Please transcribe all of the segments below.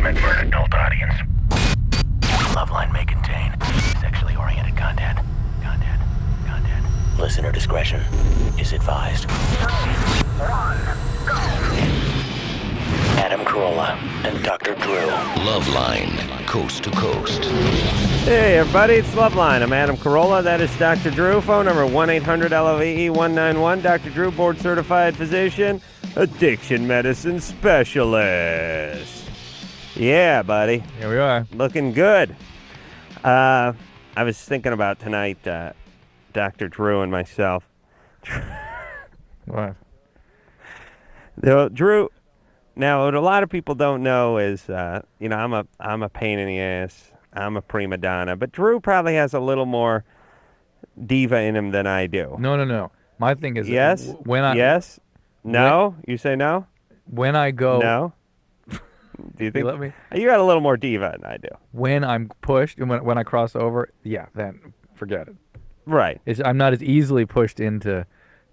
content for an adult audience. LoveLine may contain sexually oriented content. Listener discretion is advised. 3, 2, 1, go! Adam Carolla and Dr. Drew. LoveLine, coast to coast. Hey everybody, it's LoveLine. I'm Adam Carolla. That is Dr. Drew. Phone number 1-800-LOVE-191. Dr. Drew, board certified physician, addiction medicine specialist. Yeah, buddy. Here we are. Looking good. I was thinking about tonight, Dr. Drew and myself. What? Drew, now what a lot of people don't know is, I'm a pain in the ass. I'm a prima donna, but Drew probably has a little more diva in him than I do. No. My thing is, yes, yes, no. You say no. When I go, no. Do you think? You let me? You got a little more diva than I do. When I'm pushed and when I cross over, yeah, then forget it. Right. I'm not as easily pushed into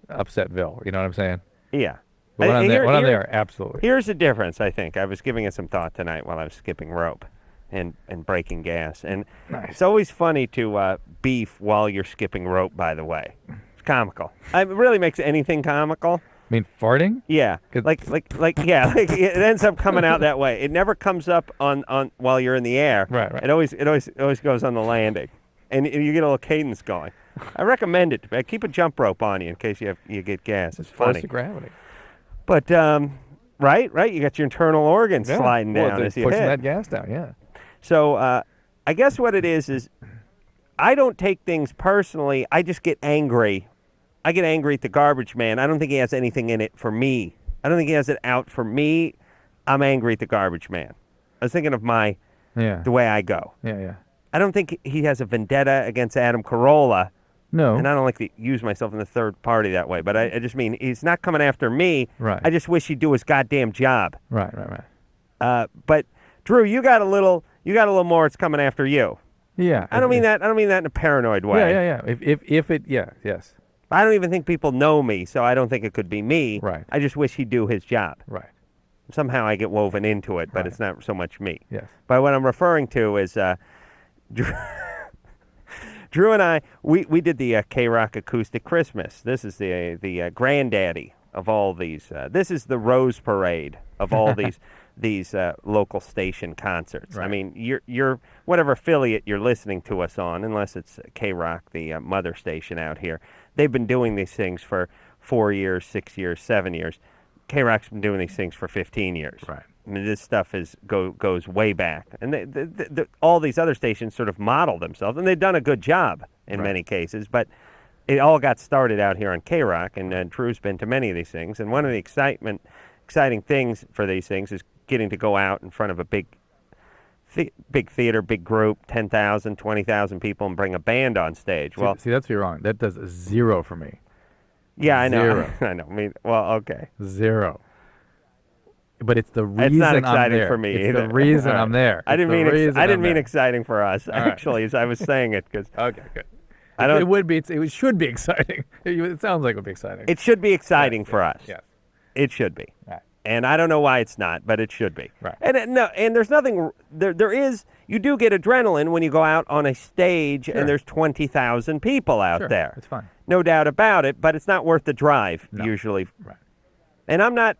Upsetville. You know what I'm saying? Yeah. But when I'm there, absolutely. Here's the difference, I think. I was giving it some thought tonight while I was skipping rope and breaking gas. And nice. It's always funny to beef while you're skipping rope, by the way. It's comical. It really makes anything comical. I mean, farting? Yeah. Like it ends up coming out that way. It never comes up on while you're in the air. Right. It always goes on the landing. And you get a little cadence going. I recommend it. Keep a jump rope on you in case you get gas. It's funny. Force of gravity. But right, you got your internal organs sliding down as you pushing hit. that gas down. Yeah. So I guess what it is I don't take things personally. I just get angry. I get angry at the garbage man. I don't think he has anything in it for me. I don't think he has it out for me. I'm angry at the garbage man. I was thinking of the way I go. Yeah. I don't think he has a vendetta against Adam Carolla. No. And I don't like to use myself in the third party that way, but I just mean he's not coming after me. Right. I just wish he'd do his goddamn job. Right. But Drew, you got a little more. It's coming after you. Yeah. I don't mean that in a paranoid way. Yeah. Yes. I don't even think people know me, so I don't think it could be me. Right. I just wish he'd do his job. Right. Somehow I get woven into it, but Right. it's not so much me. Yes. But what I'm referring to is Drew and I, we did the KROQ Acoustic Christmas. This is the granddaddy of all these. This is the Rose Parade of all these local station concerts. Right. I mean, you're whatever affiliate you're listening to us on, unless it's KROQ, the mother station out here. They've been doing these things for 4 years, 6 years, 7 years. KROQ's been doing these things for 15 years. Right. I mean, this stuff goes way back. And all these other stations sort of model themselves, and they've done a good job in many cases, but it all got started out here on KROQ, and Drew's been to many of these things. And one of the exciting things for these things is getting to go out in front of a big theater, big group, 10,000, 20,000 people, and bring a band on stage. See, that's where you're wrong. That does 0 for me. Yeah, I know. 0. I know. I mean, well, okay. 0. But it's the reason it's not I'm exciting there. for me It's either. the reason Right. I'm there. I didn't mean exciting for us, All right. actually, as I was saying it, because Okay, good. I don't. It would be. It should be exciting. It sounds like it would be exciting. It should be exciting for us. Yes. It should be. Right. And I don't know why it's not, but it should be. Right. And there's nothing. There is. You do get adrenaline when you go out on a stage Sure. and there's 20,000 people out Sure, there. it's fine. No doubt about it. But it's not worth the drive No. usually. Right. And I'm not.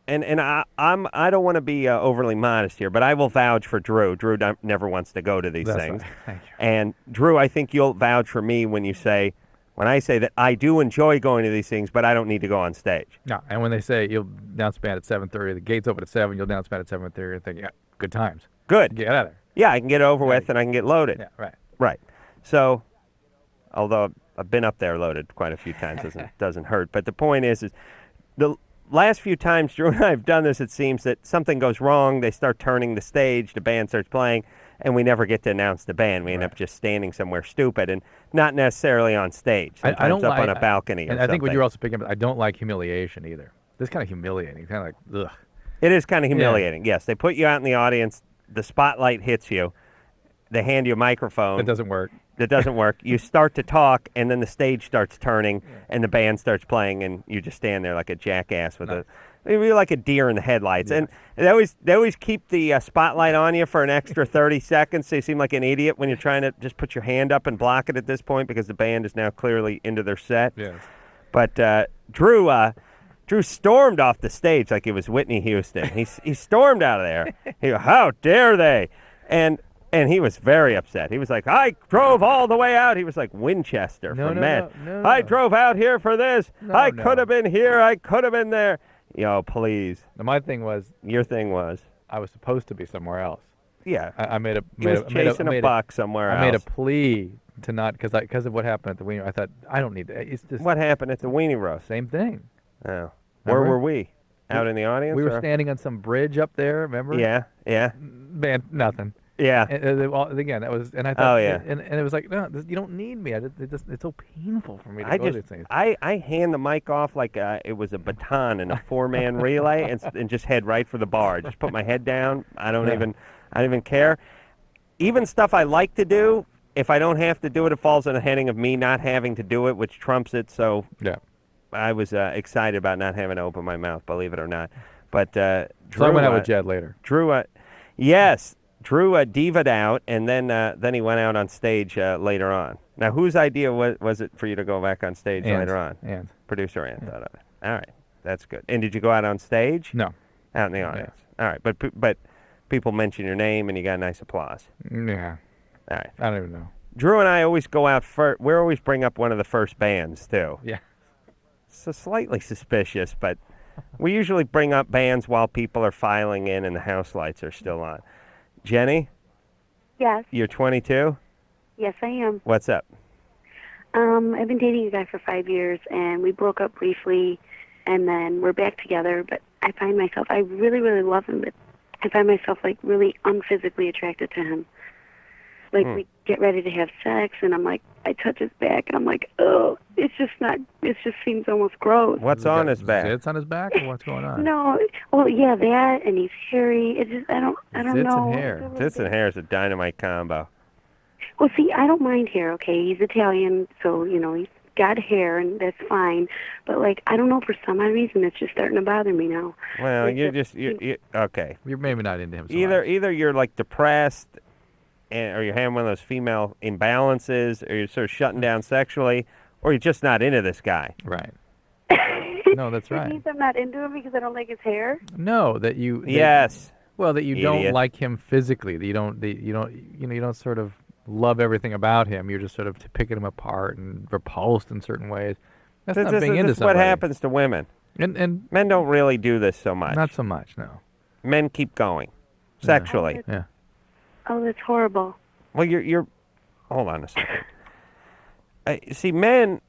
And I don't want to be overly modest here, but I will vouch for Drew. Drew never wants to go to these That's things. fine. Thank you. And Drew, I think you'll vouch for me when I say that I do enjoy going to these things, but I don't need to go on stage. No, and when they say you'll announce band at 7:30, the gates open at 7, you'll announce band at 7:30, and think, yeah, good times. Good. Get out of there. Yeah, I can get over with and I can get loaded. Yeah, right. Right. So, although I've been up there loaded quite a few times, doesn't hurt. But the point is the last few times Drew and I have done this, it seems that something goes wrong. They start turning the stage, the band starts playing, and we never get to announce the band. We end up just standing somewhere stupid and not necessarily on stage. Sometimes I don't up like, on a balcony. And or I think what something. you're also picking up, I don't like humiliation either. This is kind of humiliating. Kind of like, ugh. It is kind of humiliating. Yes, they put you out in the audience. The spotlight hits you. They hand you a microphone. It doesn't work. that doesn't work. You start to talk, and then the stage starts turning, and the band starts playing, and you just stand there like a jackass with maybe like a deer in the headlights. Yeah. And they always keep the spotlight on you for an extra 30 seconds, so you seem like an idiot when you're trying to just put your hand up and block it at this point because the band is now clearly into their set. Yes. But Drew stormed off the stage like it was Whitney Houston. He stormed out of there. He go, how dare they? And he was very upset. He was like, I drove all the way out. He was like Winchester from Mad. No. I drove out here for this. I No. could have been here. I could have been there. Yo, please. Now, my thing was, Your thing was? I was supposed to be somewhere else. Yeah. I made a He was chasing a buck somewhere else. I made a plea to not because of what happened at the Wiener. I thought I don't need that. It's just What happened at the weenie roast? same thing. Oh. Where Remember? were we? Out in the audience? We were or? standing on some bridge up there. Remember? Yeah. Man, nothing. Yeah. Again, that was, and I thought, Oh, yeah. and it was like, no, you don't need me. It's so painful for me to go to these things. I hand the mic off like it was a baton in a 4-man relay and just head right for the bar. Just put my head down. I don't even care. Even stuff I like to do, if I don't have to do it, it falls on the heading of me not having to do it, which trumps it. So Yeah. I was excited about not having to open my mouth, believe it or not. But Drew, So I went out with Jed later. Drew, yes. Drew diva'd out, and then he went out on stage later on. Now, whose idea was it for you to go back on stage later on? And Producer Ann thought of it. All right, that's good. And did you go out on stage? no. Out in the audience. All right, but people mention your name, and you got nice applause. Yeah. All right. I don't even know. Drew and I always go out first. We always bring up one of the first bands, too. Yeah. So slightly suspicious, but we usually bring up bands while people are filing in and the house lights are still on. Jenny, Yes, you're 22? yes, I am. What's up? I've been dating a guy for 5 years, and we broke up briefly, and then we're back together. But I find myself, I really, really love him, but I find myself like really unphysically attracted to him. Like we get ready to have sex, and I'm like, I touch his back, and I'm like, oh, it just seems almost gross. What's on his back? Zits on his back, or what's going on? No, well, yeah, that, and he's hairy. It just, I don't Zits know. and hair. Tits and hair is a dynamite combo. Well, see, I don't mind hair, okay? He's Italian, so, he's got hair, and that's fine. But, like, I don't know, for some odd reason, it's just starting to bother me now. Well, Like, you're okay. You're maybe not into him so Either you're like depressed, or you're having one of those female imbalances, or you're sort of shutting down sexually, or you're just not into this guy. much. Right. No, that's It right. means I'm not into him because I don't like his hair? No, that you. Yes. Well, that you don't Idiot. like him physically. That you don't sort of love everything about him. You're just sort of picking him apart and repulsed in certain ways. That's not being into This is what somebody. happens to women. And Men don't really do this so much. not so much. No. Men keep going sexually. Yeah. Oh, that's horrible. Well, you're. Hold on a second. See, men,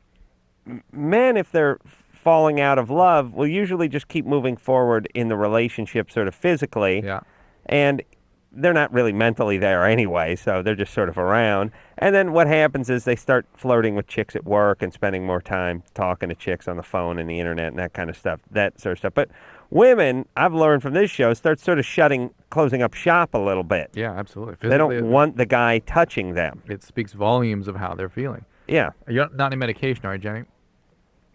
if they're falling out of love, will usually just keep moving forward in the relationship, sort of physically, Yeah. and they're not really mentally there anyway, so they're just sort of around. And then what happens is they start flirting with chicks at work and spending more time talking to chicks on the phone and the internet and that kind of stuff, that sort of stuff. But women, I've learned from this show, start sort of closing up shop a little bit. Yeah. Absolutely. They Physically, don't want the guy touching them. It speaks volumes of how they're feeling. Yeah. You're not on medication, are you, Jenny?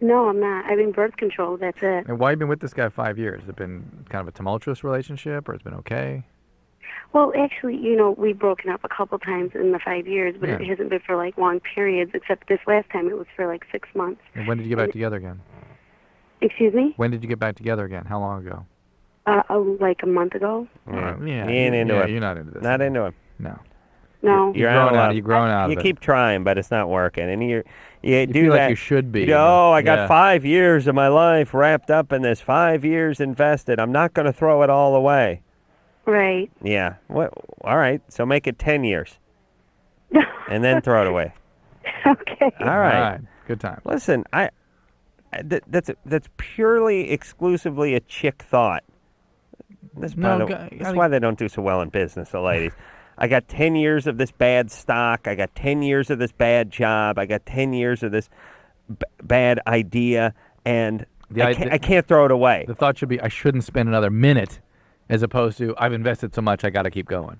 No, I'm not. I've been birth control. That's it. And why have you been with this guy 5 years? Has it been kind of a tumultuous relationship, or it's been okay? Well, actually, we've broken up a couple times in the 5 years, but it Yeah. hasn't been for, like, long periods, except this last time it was for, like, 6 months. And when did you get back together again? Excuse me? When did you get back together again? How long ago? Like a month ago. Yeah. Yeah. He ain't into yeah, it. You're not into this. Not into him. No. No. You're growing out. You're growing out You of it. keep trying, but it's not working. And you You do feel that. like you should be. I got Yeah. 5 years of my life wrapped up in this. 5 years invested. I'm not going to throw it all away. Right. Yeah. What? All right. So make it 10 years, and then throw it away. Okay. All right. Good time. Listen, that's purely exclusively a chick thought. That's why they don't do so well in business, the ladies. I got 10 years of this bad stock. I got 10 years of this bad job. I got 10 years of this bad idea, and I can't throw it away. The thought should be, I shouldn't spend another minute, as opposed to, I've invested so much, I got to keep going.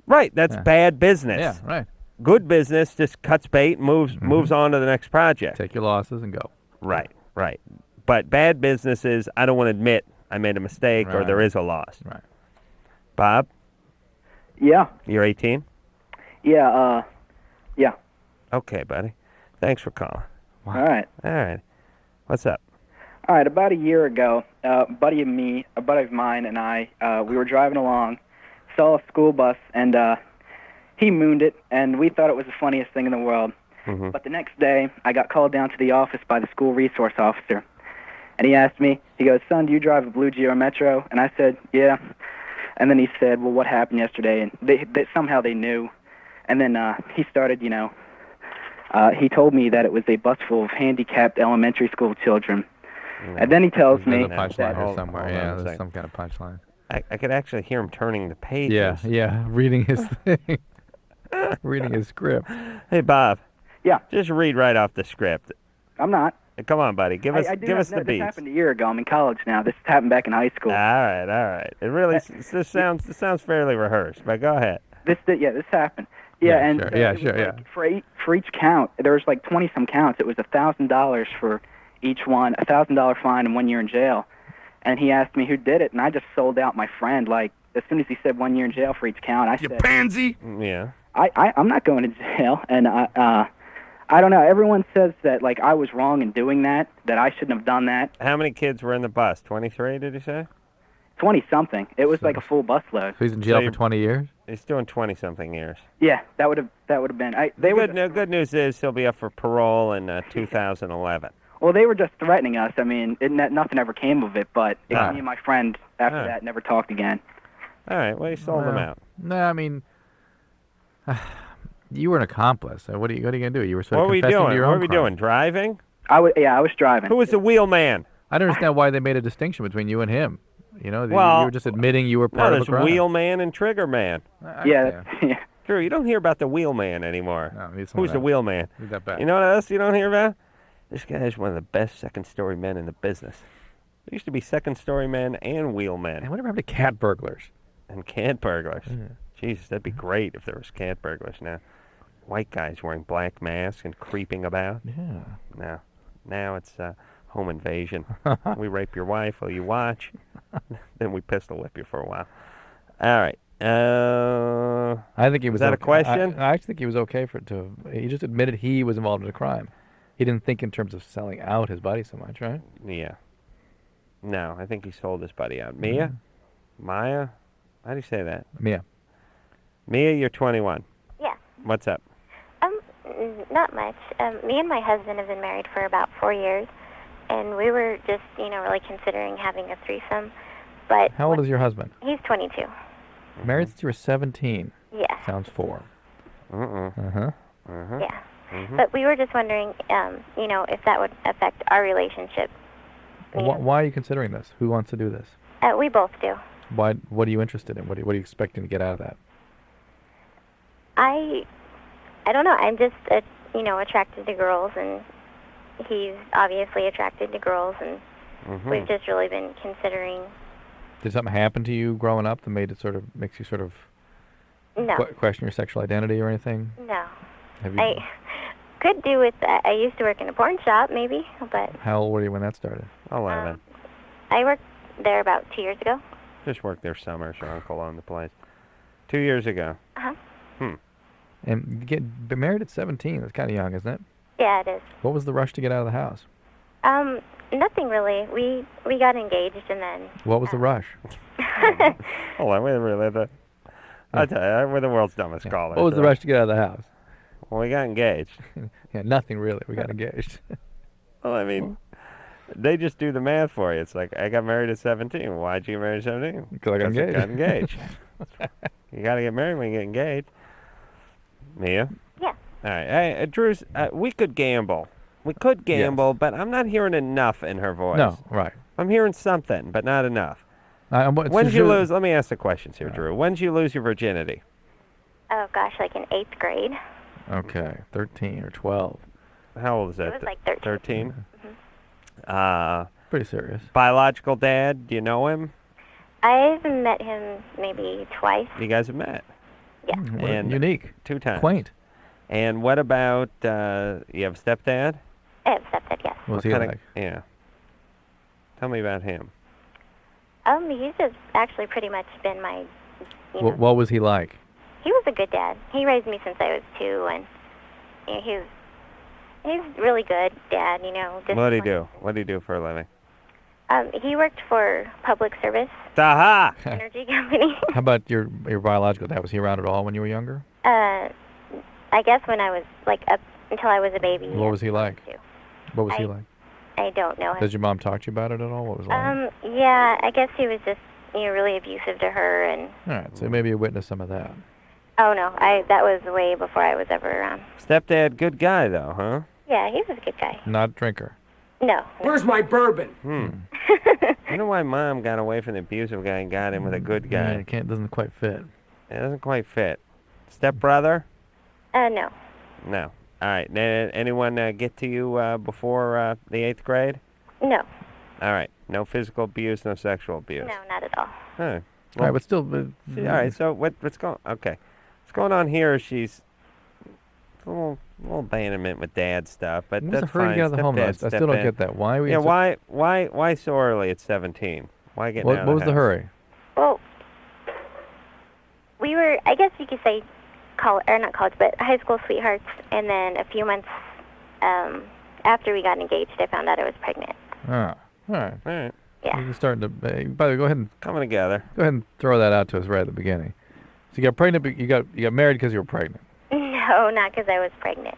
Right, that's Yeah. bad business. Yeah, right. Good business just cuts bait and moves on to the next project. Take your losses and go. Right. But bad business is I don't want to admit I made a mistake or there Right. is a loss. Right. Bob, Yeah. you're 18? Yeah. Yeah. Okay, buddy. Thanks for calling. All right. All right. What's up? All right. About a year ago, a buddy of mine, and I, we were driving along, saw a school bus, and he mooned it, and we thought it was the funniest thing in the world. Mm-hmm. But the next day, I got called down to the office by the school resource officer, and he asked me, he goes, "Son, do you drive a Blue Geo Metro?" And I said, "Yeah." And then he said, "Well, what happened yesterday?" And they somehow they knew. And then he started, he told me that it was a bus full of handicapped elementary school children. And then he tells me There's a punchline that, here somewhere. hold on Yeah, a there's second. some kind of punchline. I could actually hear him turning the pages. Yeah, reading his thing. Reading his script. Hey, Bob. Yeah. Just read right off the script. I'm not. Come on, buddy. Give us I do give not us know. the This beats. happened a year ago. I'm in college now. This happened back in high school. All right. It really this sounds fairly rehearsed, but go ahead. This happened. Yeah, Yeah, and sure. it Yeah, was sure, like for each count, there was like 20 some counts. It was $1,000 for each one, $1,000 fine and 1 year in jail. And he asked me who did it, and I just sold out my friend. Like as soon as he said 1 year in jail for each count, I said, pansy. Yeah. I'm not going to jail. And I don't know. Everyone says that like I was wrong in doing that I shouldn't have done that. How many kids were in the bus? 23, did you say? 20 something. It was like a full busload. So he's in jail So for 20 years? He's doing 20-something years. Yeah, that would have been. Good news is he'll be up for parole in 2011. Well, they were just threatening us. I mean, nothing ever came of it, but me and my friend after Ah. that never talked again. All right, well, you sold him out. No, I mean, you were an accomplice. What are you going to do? You were sort What of were we confessing doing? to your What own were we crime. doing? Driving? I was driving. Who was the wheelman? I don't understand why they made a distinction between you and him. You know, Well, you were just admitting you were No, part of there's a crime. wheelman and trigger man. I Yeah, understand. yeah. Drew, you don't hear about the wheelman anymore. No, need some Who's of the that. wheelman? Read that back. You know what else you don't hear about? This guy is one of the best second-story men in the business. There used to be second-story men and wheelmen And whatever happened to cat burglars? and cat burglars. Jesus, that'd be great if there was cat burglars now. White guys wearing black masks and creeping about. Yeah. Now it's home invasion. We rape your wife while you watch. Then we pistol whip you for a while. All right. I think he was. that a okay. question? I actually think he was okay he just admitted he was involved in a crime. He didn't think in terms of selling out his body so much, right? Yeah. No, I think he sold his buddy out. Mia? Maya? How do you say that? Yeah. Mia, you're 21. Yeah. What's up? Not much. Me and my husband have been married for about 4 years, and we were just, really considering having a threesome. But How old is your husband? he's 22. Married since you were 17. Yeah. Sounds 4. Uh-uh. Yeah. But we were just wondering, if that would affect our relationship. Why are you considering this? Who wants to do this? We both do. Why? What are you interested in? What are you expecting to get out of that? I don't know. I'm just, attracted to girls, and he's obviously attracted to girls, and we've just really been considering. Did something happen to you growing up that makes you sort of No. question your sexual identity or anything? No. Have you? I could do with. I used to work in a porn shop, maybe, but How old were you when that started? 11. I worked there about 2 years ago. Just worked there summers. Your uncle owned the place. 2 years ago. Uh-huh. And be married at 17. That's kind of young, isn't it? Yeah, it is. What was the rush to get out of the house? Nothing really. We got engaged, and then. What was the rush? Hold on, wait a minute. I'll tell you, we're the world's dumbest callers. What was the right? rush to get out of the house? Well, we got engaged. Yeah, nothing really. We got engaged. Well, I mean, they just do the math for you. It's like, I got married at 17. Why'd you get married at 17? Because I got engaged. Got engaged. You got to get married when you get engaged. Mia? Yeah. All right. Hey, Drews, we could gamble. We could gamble, but I'm not hearing enough in her voice. No, right. I'm hearing something, but not enough. It's When did you usually- lose? Let me ask the questions here, Drew. When did you lose your virginity? Oh gosh, like in 8th grade. Okay, 13 or 12. How old is that? It was like 13. 13? Pretty serious. Biological dad, do you know him? I've met him maybe twice. You guys have met? Yeah. What And unique. 2 times. Quaint. And what about, you have a stepdad? I have stepdad, yes. What was What he kinda- like? Yeah. Tell me about him. He's just actually pretty much been my, you know, What was he like? he was a good dad. He raised me since I was 2, and you know, he's really good dad, you know. What do you disciplined. do? What do you do for a living? He worked for public service Aha! energy company. How about your biological dad? Was he around at all when you were younger? I guess when I was like up until I was a baby. What was he like? too. What was he I- like? I don't know him. Does your mom talk to you about it at all? What was it like? Yeah, I guess he was just, you know, really abusive to her, and All right, so maybe you witnessed some of that. oh no, that was way before I was ever around. Stepdad, good guy though, huh? Yeah, he was a good guy. Not a drinker. No. Where's my bourbon? I wonder why Mom got away from the abusive guy and got in with a good Yeah, guy. it doesn't quite fit. It doesn't quite fit. Stepbrother? No. No. All right. Anyone get to you before the 8th grade? No. All right. No physical abuse, no sexual abuse. No, not at all. All right. All right, but still. All right. So what's going? Okay. What's going on here? She's a little abandonment with dad stuff, but What's that's the hurry to fine. get out of the home? I Stepdad, still don't step in. get that. Why? Yeah. Why so early at 17? Why get What was the hurry? Well, we were, I guess you could say, not college, but high school sweethearts, and then a few months after we got engaged, I found out I was pregnant. Ah, all right. All right. Yeah. You're starting to. By the way, go ahead and throw that out to us right at the beginning. So you got pregnant, but you got married because you were pregnant. No, not because I was pregnant.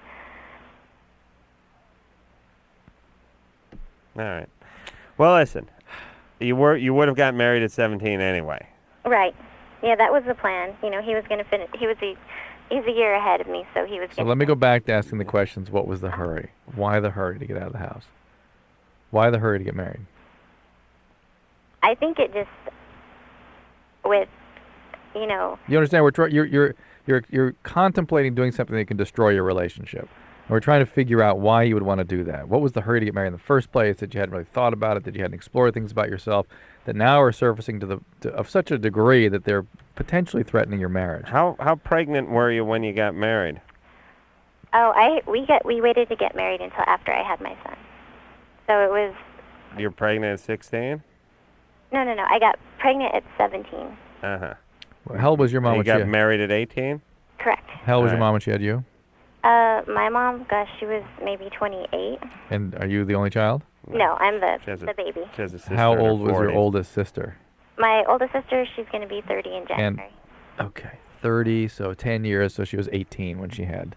All right. Well, listen. You would have gotten married at 17 anyway. Right. Yeah, that was the plan. You know, he was going to finish. He's a year ahead of me, so he was. So let me go back to asking the questions. What was the hurry? Why the hurry to get out of the house? Why the hurry to get married? I think it just, with, you know. You understand? You're contemplating doing something that can destroy your relationship. And we're trying to figure out why you would want to do that. What was the hurry to get married in the first place? That you hadn't really thought about it. That you hadn't explored things about yourself. That now are surfacing of such a degree that they're potentially threatening your marriage. How pregnant were you when you got married? Oh, we waited to get married until after I had my son. So it was. You're pregnant at 16? No. I got pregnant at 17. Uh-huh. How old was your mom You when got she? married at 18? Correct. How old was your Alright. mom when she had you? My mom, gosh, she was maybe 28. And are you the only child? No, I'm She has the baby. She has a sister How in her old was your 40s. oldest sister? My oldest sister, she's going to be 30 in January. Okay, 30, so 10 years, so she was 18 when she had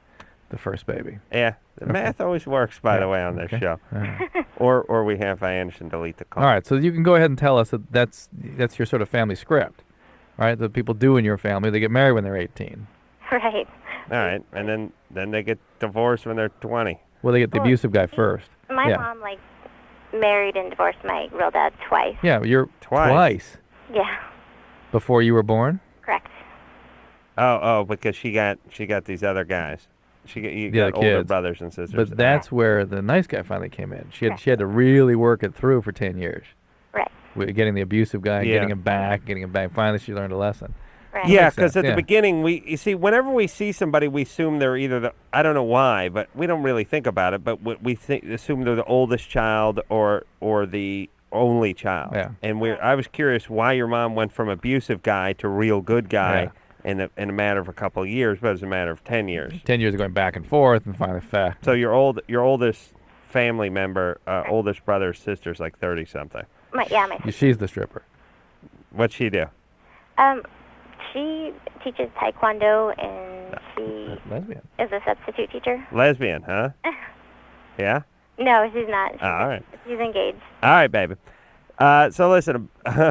the first baby. Yeah, the math always works, by the way, on this Okay. show. All right. Or we have Anderson delete the call. All right, so you can go ahead and tell us that that's your sort of family script, right? That people do in your family. They get married when they're 18. Right. All right, and then they get divorced when they're 20. Well, they get the Well, abusive guy first. My Yeah. mom, married and divorced my real dad twice. Yeah, you're Twice. Yeah, before you were born. correct. Oh, because she got you Yeah, got the older kids. brothers and sisters. But that's where the nice guy finally came in. She had to really work it through for 10 years. Right. With getting the abusive guy, Yeah. getting him back. Finally, she learned a lesson. Right. Yeah, makes because sense, at yeah. the beginning, you see, whenever we see somebody, we assume they're either I don't know why, but we don't really think about it, but we assume they're the oldest child or the only child. Yeah. And I was curious why your mom went from abusive guy to real good guy in a matter of a couple of years, but it was a matter of 10 years. 10 years of going back and forth, and finally, So your oldest family member, oldest brother or sister's like 30-something. My sister. she's the stripper. What'd she do? She teaches Taekwondo, and she Lesbian. is a substitute teacher. Lesbian, huh? Yeah? No, she's not. all right. She's engaged. All right, baby. So listen,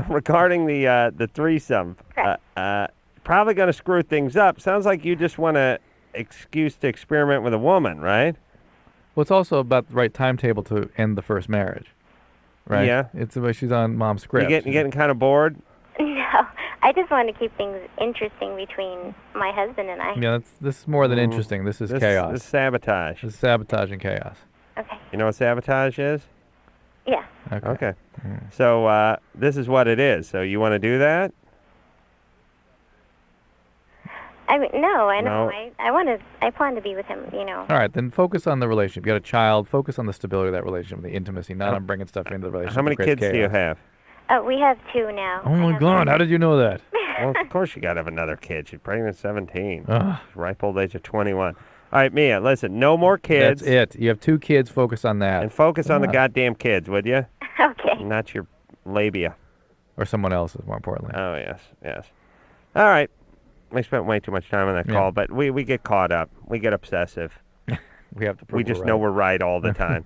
regarding the threesome, Correct. probably going to screw things up. Sounds like you just want an excuse to experiment with a woman, right? Well, it's also about the right timetable to end the first marriage, right? Yeah. It's the way she's on mom's script. You getting kind of bored? No, I just want to keep things interesting between my husband and I. Yeah, this is more than interesting. This is chaos. This is sabotage. This is sabotage and chaos. Okay. You know what sabotage is? Yeah. Okay. So this is what it is. So you want to do that? I mean, no, I know. No. I plan to be with him, you know. All right, then focus on the relationship. You got a child. Focus on the stability of that relationship, the intimacy, not on bringing stuff into the relationship. How many that creates kids do you chaos. have? We have 2 now. Oh my God! How did you know that? Well, of course you got to have another kid. She's pregnant at 17. Ugh. Ripe old age of 21. All right, Mia, listen, no more kids. That's it. You have 2 kids. Focus on that. And focus on the on. goddamn kids, would you? Okay. Not your labia. Or someone else's, more importantly. Oh, yes, yes. All right. We spent way too much time on that Yeah. call, but we get caught up. We get obsessive. We have to prove We just we're know right. we're right all the time.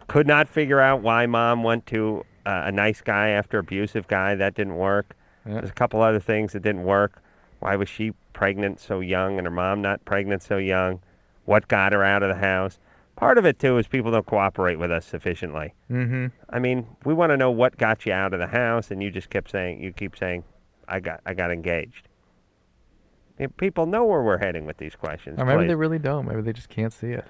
Could not figure out why mom went to a nice guy after abusive guy. That didn't work. Yeah. There's a couple other things that didn't work. Why was she pregnant so young and her mom not pregnant so young? What got her out of the house? Part of it, too, is people don't cooperate with us sufficiently. Mm-hmm. I mean, we want to know what got you out of the house, and you just keep saying, I got engaged. People know where we're heading with these questions. Or maybe please. they really don't. Maybe they just can't see it.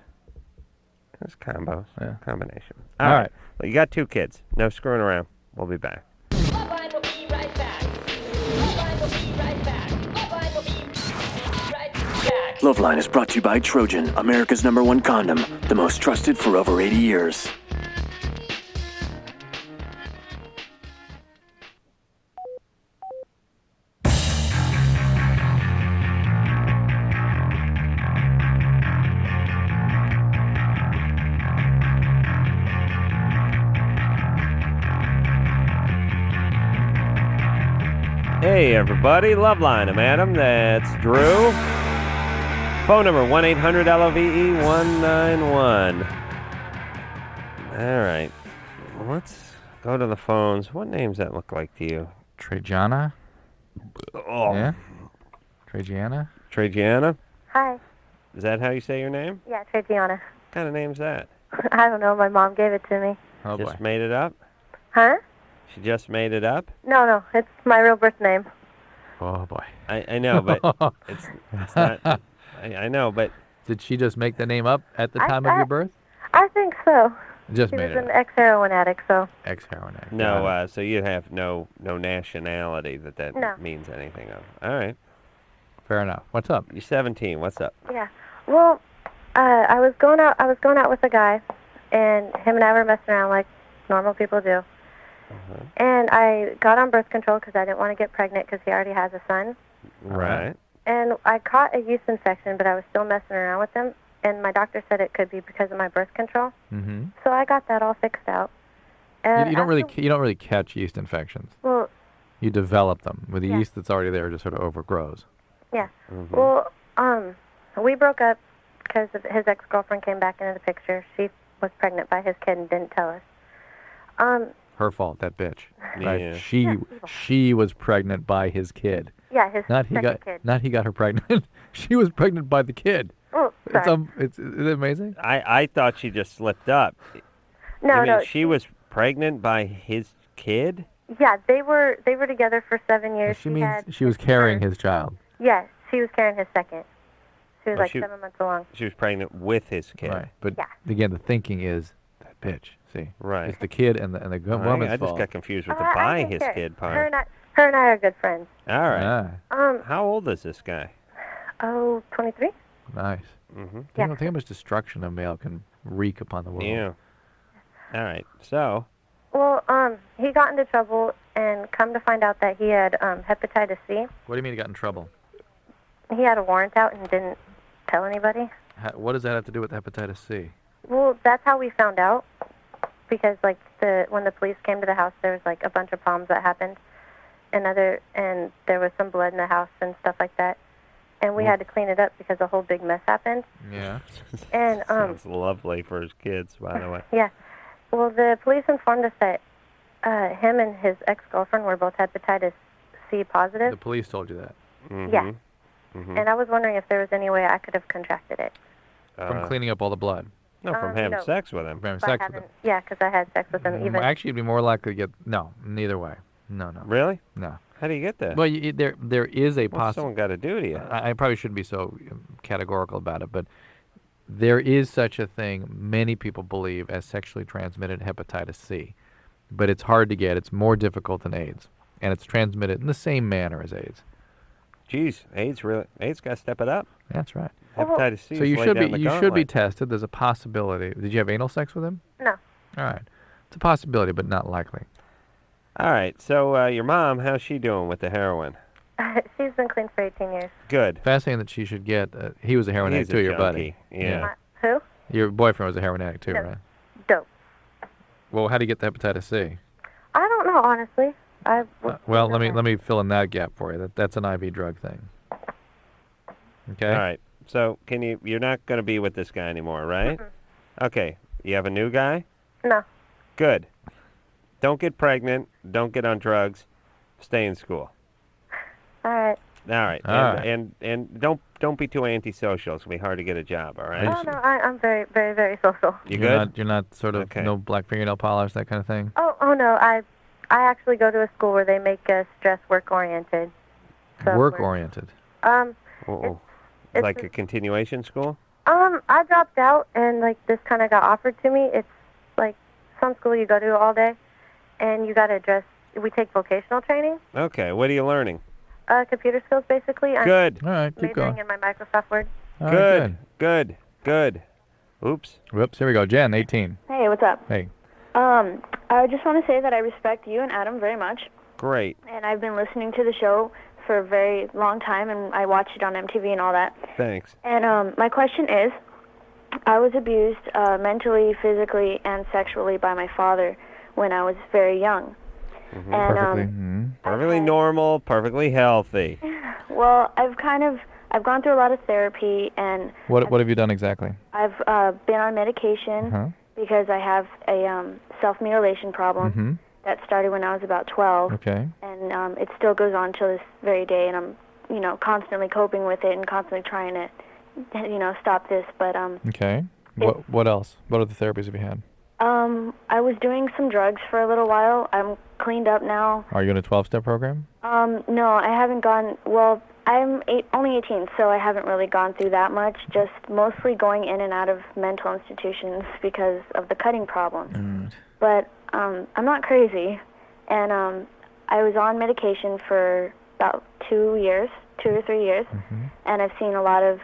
It's combos. Yeah. Combination. All right. Well, you got 2 kids. No screwing around. We'll be back. LoveLine will be right back. LoveLine will be right back. LoveLine will be right back. LoveLine is brought to you by Trojan, America's #1 condom, the most trusted for over 80 years. Hey, everybody. LoveLine. I'm Adam. That's Drew. Phone number 1-800-LOVE-191. All right. Let's go to the phones. What names that look like to you? Trajana? Oh. Yeah? Trajiana? Trajiana? Hi. Is that how you say your name? Yeah, Trajiana. What kind of name's that? I don't know. My mom gave it to me. Oh, Just boy. made it up? Huh? She just made it up? No, it's my real birth name. Oh, boy. I know, but it's not. I know, but Did she just make the name up at the I- time of I- your birth? I think so. Just She made was it an up. ex-heroin addict, so. Ex-heroin addict. no. Got it. So you have no nationality that No. means anything of. All right. Fair enough. What's up? You're 17. What's up? Yeah. Well, I was going out with a guy, and him and I were messing around like normal people do. And I got on birth control because I didn't want to get pregnant because he already has a son. Right. And I caught a yeast infection, but I was still messing around with him. And my doctor said it could be because of my birth control. Mm-hmm. So I got that all fixed out. And You don't after- really catch yeast infections. Well, You develop them. With the Yeah. yeast that's already there, it just sort of overgrows. yeah. Mhm. Well, we broke up because his ex-girlfriend came back into the picture. She was pregnant by his kid and didn't tell us. Her fault, that bitch. Right? Yeah. She was pregnant by his kid. Yeah, his second kid. Not he got her pregnant. She was pregnant by the kid. Oh, sorry. Isn't it amazing? I thought she just slipped up. no, You mean no. she was pregnant by his kid? Yeah, they were together for 7 years. She means she was carrying his child. Yeah, she was carrying his second. She was Oh, like she- 7 months along. She was pregnant with his kid. Right. But Yeah. again, the thinking is that bitch. See, Right. it's the kid and the All right, woman's I just fault. got confused with the I by think his that kid Her part. and I are good friends. All right. Ah, How old is this guy? 23? nice. Mm-hmm. Yeah. Think how much destruction a male can wreak upon the world. Yeah. All right. So, Well, he got into trouble and come to find out that he had hepatitis C. What do you mean he got in trouble? He had a warrant out and didn't tell anybody. What does that have to do with hepatitis C? Well, that's how we found out. Because like when the police came to the house, there was like a bunch of problems that happened, and there was some blood in the house and stuff like that, and we had to clean it up because a whole big mess happened. Yeah. And sounds lovely for his kids, by the way. yeah, well, the police informed us that him and his ex-girlfriend were both hepatitis C positive. The police told you that. Mm-hmm. Yeah. Mm-hmm. And I was wondering if there was any way I could have contracted it. From cleaning up all the blood. No, from having no. sex with him. From having But I sex with haven't- him. Yeah, because I had sex with him even. Actually, you'd be more likely to get... No, neither way. No. Really? No. How do you get that? Well, there is a What's possibility... someone got to do to you? I probably shouldn't be so categorical about it, but there is such a thing, many people believe, as sexually transmitted hepatitis C. But it's hard to get. It's more difficult than AIDS. And it's transmitted in the same manner as AIDS. Geez, AIDS got to step it up. That's right. Hepatitis C. So is you laid should down be the you should be gauntlet. tested. There's a possibility. Did you have anal sex with him? No. All right. It's a possibility, but not likely. All right. So your mom, how's she doing with the heroin? She's been clean for 18 years. Good. Fascinating that she should get. He was a heroin He's addict a too, your buddy. junkie. Yeah. Who? Your boyfriend was a heroin addict too, No. right? Dope. Well, how do you get the hepatitis C? I don't know, honestly. Well, let me fill in that gap for you. That's an IV drug thing. Okay. All right. So you're not going to be with this guy anymore, right? Okay. You have a new guy? No. Good. Don't get pregnant. Don't get on drugs. Stay in school. All right. All right. All right. And don't be too antisocial. It's going to be hard to get a job, all right? Oh, no, I'm very, very, very social. You You're good? You're not sort of Okay. no black fingernail polish, that kind of thing. Oh no, I actually go to a school where they make us dress work-oriented. So Work oriented. Uh-oh. It's Like a continuation school? I dropped out, and like this kind of got offered to me. It's like some school you go to all day, and you got to dress. We take vocational training, Okay. What are you learning? computer skills basically. I'm Good. All right, keep majoring going. in my Microsoft Word. All right, Good. Good. Good. Oops. Whoops. Here we go. Jen, 18. Hey, what's up? Hey. I just want to say that I respect you and Adam very much, Great. and I've been listening to the show for a very long time, and I watch it on MTV and all that. Thanks. And my question is, I was abused mentally, physically, and sexually by my father when I was very young. And Perfectly. Perfectly normal, perfectly healthy. well, I've gone through a lot of therapy, and What have you done exactly? I've been on medication Huh? because I have a self-mutilation problem. Mm-hmm. That started when I was about 12. Okay. And it still goes on till this very day, and I'm, constantly coping with it and constantly trying to, stop this. But Okay. What else? What other therapies have you had? I was doing some drugs for a little while. I'm cleaned up now. Are you in a 12-step program? No, I haven't gone. Well, I'm only 18, so I haven't really gone through that much. Just mostly going in and out of mental institutions because of the cutting problem. But I'm not crazy, and I was on medication for about 2 or 3 years, and I've seen a lot of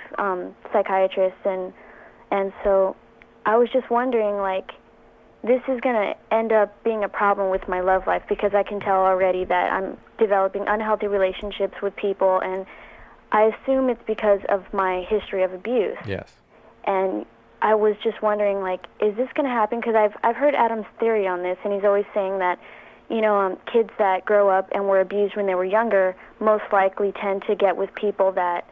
psychiatrists, and so I was just wondering, like, this is going to end up being a problem with my love life because I can tell already that I'm developing unhealthy relationships with people, and I assume it's because of my history of abuse. Yes. And I was just wondering, like, is this going to happen? Because I've heard Adam's theory on this, and he's always saying that, kids that grow up and were abused when they were younger most likely tend to get with people that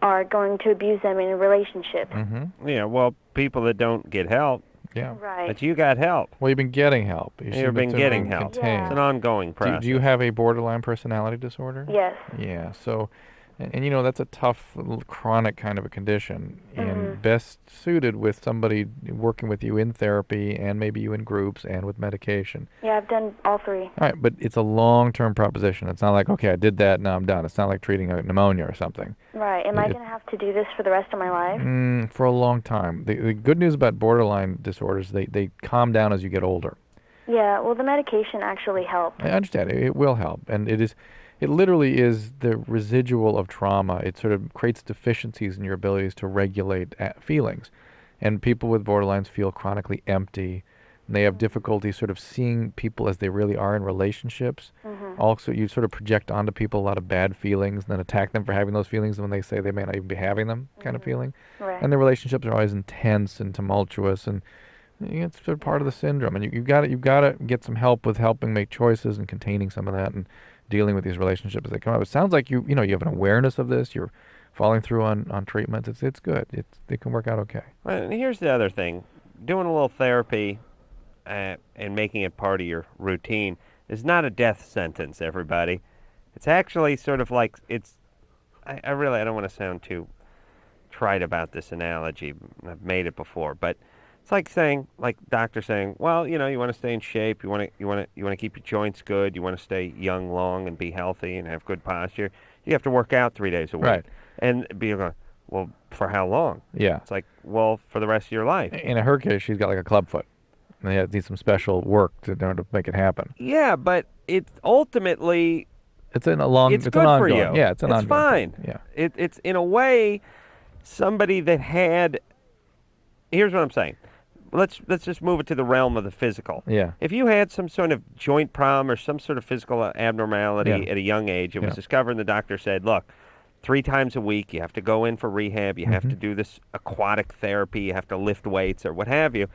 are going to abuse them in a relationship. Yeah, well, people that don't get help, Yeah. Right. but you got help. Well, you've been getting help. You You've seem been to getting be help. contained. It's an ongoing process. Do you have a borderline personality disorder? Yes. Yeah. So, and that's a tough, chronic kind of a condition, and best suited with somebody working with you in therapy and maybe you in groups and with medication. Yeah, I've done all three. All right, but it's a long-term proposition. It's not like, okay, I did that, now I'm done. It's not like treating a pneumonia or something. Right. Am I going to have to do this for the rest of my life? For a long time. The good news about borderline disorders, they calm down as you get older. Yeah, well, the medication actually helped. I understand. It will help, and it literally is the residual of trauma. It sort of creates deficiencies in your abilities to regulate feelings. And people with borderlines feel chronically empty. And they have difficulty sort of seeing people as they really are in relationships. Also, you sort of project onto people a lot of bad feelings and then attack them for having those feelings when they say they may not even be having them, kind of feeling. Right. And the relationships are always intense and tumultuous, and it's sort of part of the syndrome. And you've got to get some help with helping make choices and containing some of that and dealing with these relationships as they come up. It sounds like you have an awareness of this. You're following through on treatments. It's good. It can work out okay. Well, and here's the other thing. Doing a little therapy and making it part of your routine is not a death sentence, everybody. It's actually sort of like I don't want to sound too trite about this analogy. I've made it before, but it's like doctors saying, well, you want to stay in shape, you want to keep your joints good, you want to stay young, long, and be healthy and have good posture. You have to work out 3 days a week. Right. And be going, well, for how long? Yeah. It's like, well, for the rest of your life. In her case, she's got like a club foot. And they need some special work in order to make it happen. Yeah, but it's ultimately It's an long. It's It's good an for ongoing. you. Yeah, it's an It's ongoing fine. thing. Yeah. It's in a way somebody that had. Here's what I'm saying. Let's just move it to the realm of the physical. Yeah. If you had some sort of joint problem or some sort of physical abnormality Yeah. at a young age, it was Yeah. discovered, and the doctor said, look, 3 times a week you have to go in for rehab, you have to do this aquatic therapy, you have to lift weights or what have you.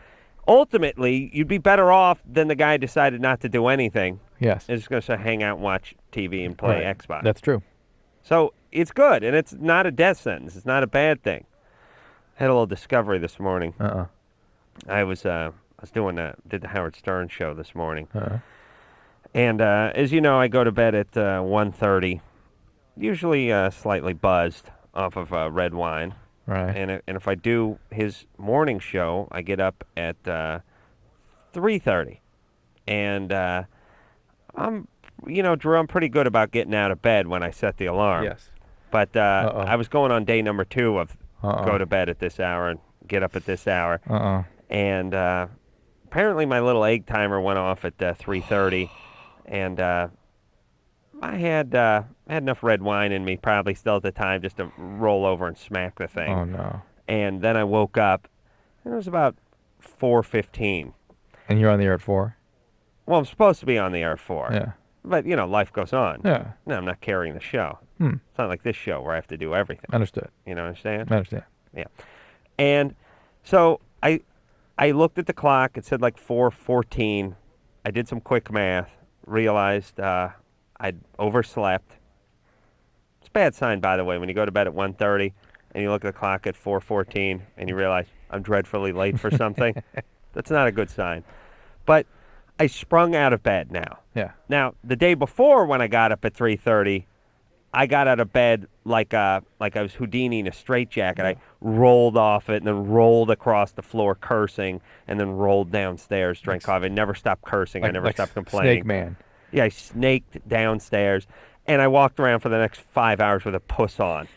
Ultimately, you'd be better off than the guy decided not to do anything. Yes. And just going to hang out and watch TV and play Right. Xbox. That's true. So it's good, and it's not a death sentence. It's not a bad thing. Had a little discovery this morning. I was doing did the Howard Stern show this morning, and as you know, I go to bed at 1:30, usually slightly buzzed off of red wine. Right. And if I do his morning show, I get up at 3:30, and I'm, Drew, I'm pretty good about getting out of bed when I set the alarm. Yes. But I was going on day number 2 of go to bed at this hour and get up at this hour. And apparently my little egg timer went off at 3:30, and I had enough red wine in me, probably still at the time, just to roll over and smack the thing. Oh no. And then I woke up, and it was about 4:15. And you're on the air at 4. Well, I'm supposed to be on the air at 4. Yeah. But life goes on. Yeah. No, I'm not carrying the show. It's not like this show where I have to do everything. Understood. Understand? I understand. Yeah. And so I looked at the clock. It said like 4:14. I did some quick math. Realized I'd overslept. It's a bad sign, by the way, when you go to bed at 1:30 and you look at the clock at 4:14 and you realize I'm dreadfully late for something. That's not a good sign. But I sprung out of bed now. Yeah. Now, the day before when I got up at 3:30, I got out of bed like I was Houdini in a straitjacket. I rolled off it and then rolled across the floor cursing and then rolled downstairs, drank coffee. I never stopped cursing. I never stopped complaining. Snake Man. Yeah, I snaked downstairs, and I walked around for the next 5 hours with a puss on.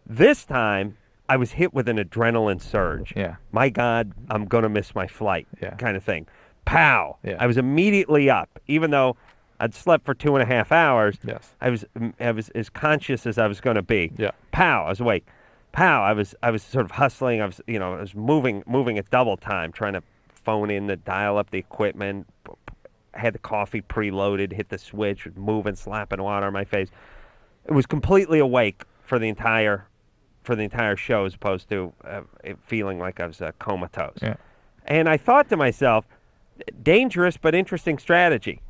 This time, I was hit with an adrenaline surge. Yeah. My God, I'm going to miss my flight kind of thing. Pow! Yeah. I was immediately up, even though I'd slept for 2.5 hours. Yes. I was as conscious as I was going to be. Yeah. Pow! I was awake. Pow! I was sort of hustling. I was moving at double time, trying to phone in to dial up the equipment. Had the coffee preloaded, hit the switch, was moving, slapping water on my face. It was completely awake for the entire show, as opposed to it feeling like I was comatose. Yeah. And I thought to myself, dangerous but interesting strategy.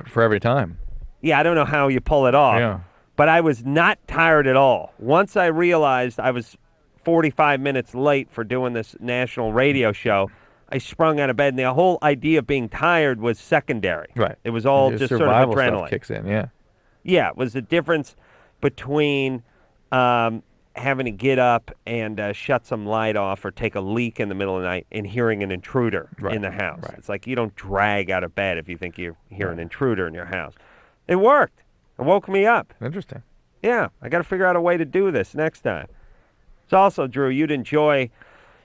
For every time. Yeah, I don't know how you pull it off. Yeah. But I was not tired at all. Once I realized I was 45 minutes late for doing this national radio show, I sprung out of bed, and the whole idea of being tired was secondary. Right. It was all Your just sort of survival adrenaline. stuff kicks in. Yeah. Yeah, it was the difference between having to get up and shut some light off or take a leak in the middle of the night and hearing an intruder in the house. Right. It's like you don't drag out of bed if you think you hear an intruder in your house. It worked. It woke me up. Interesting. Yeah, I got to figure out a way to do this next time. So also, Drew, you'd enjoy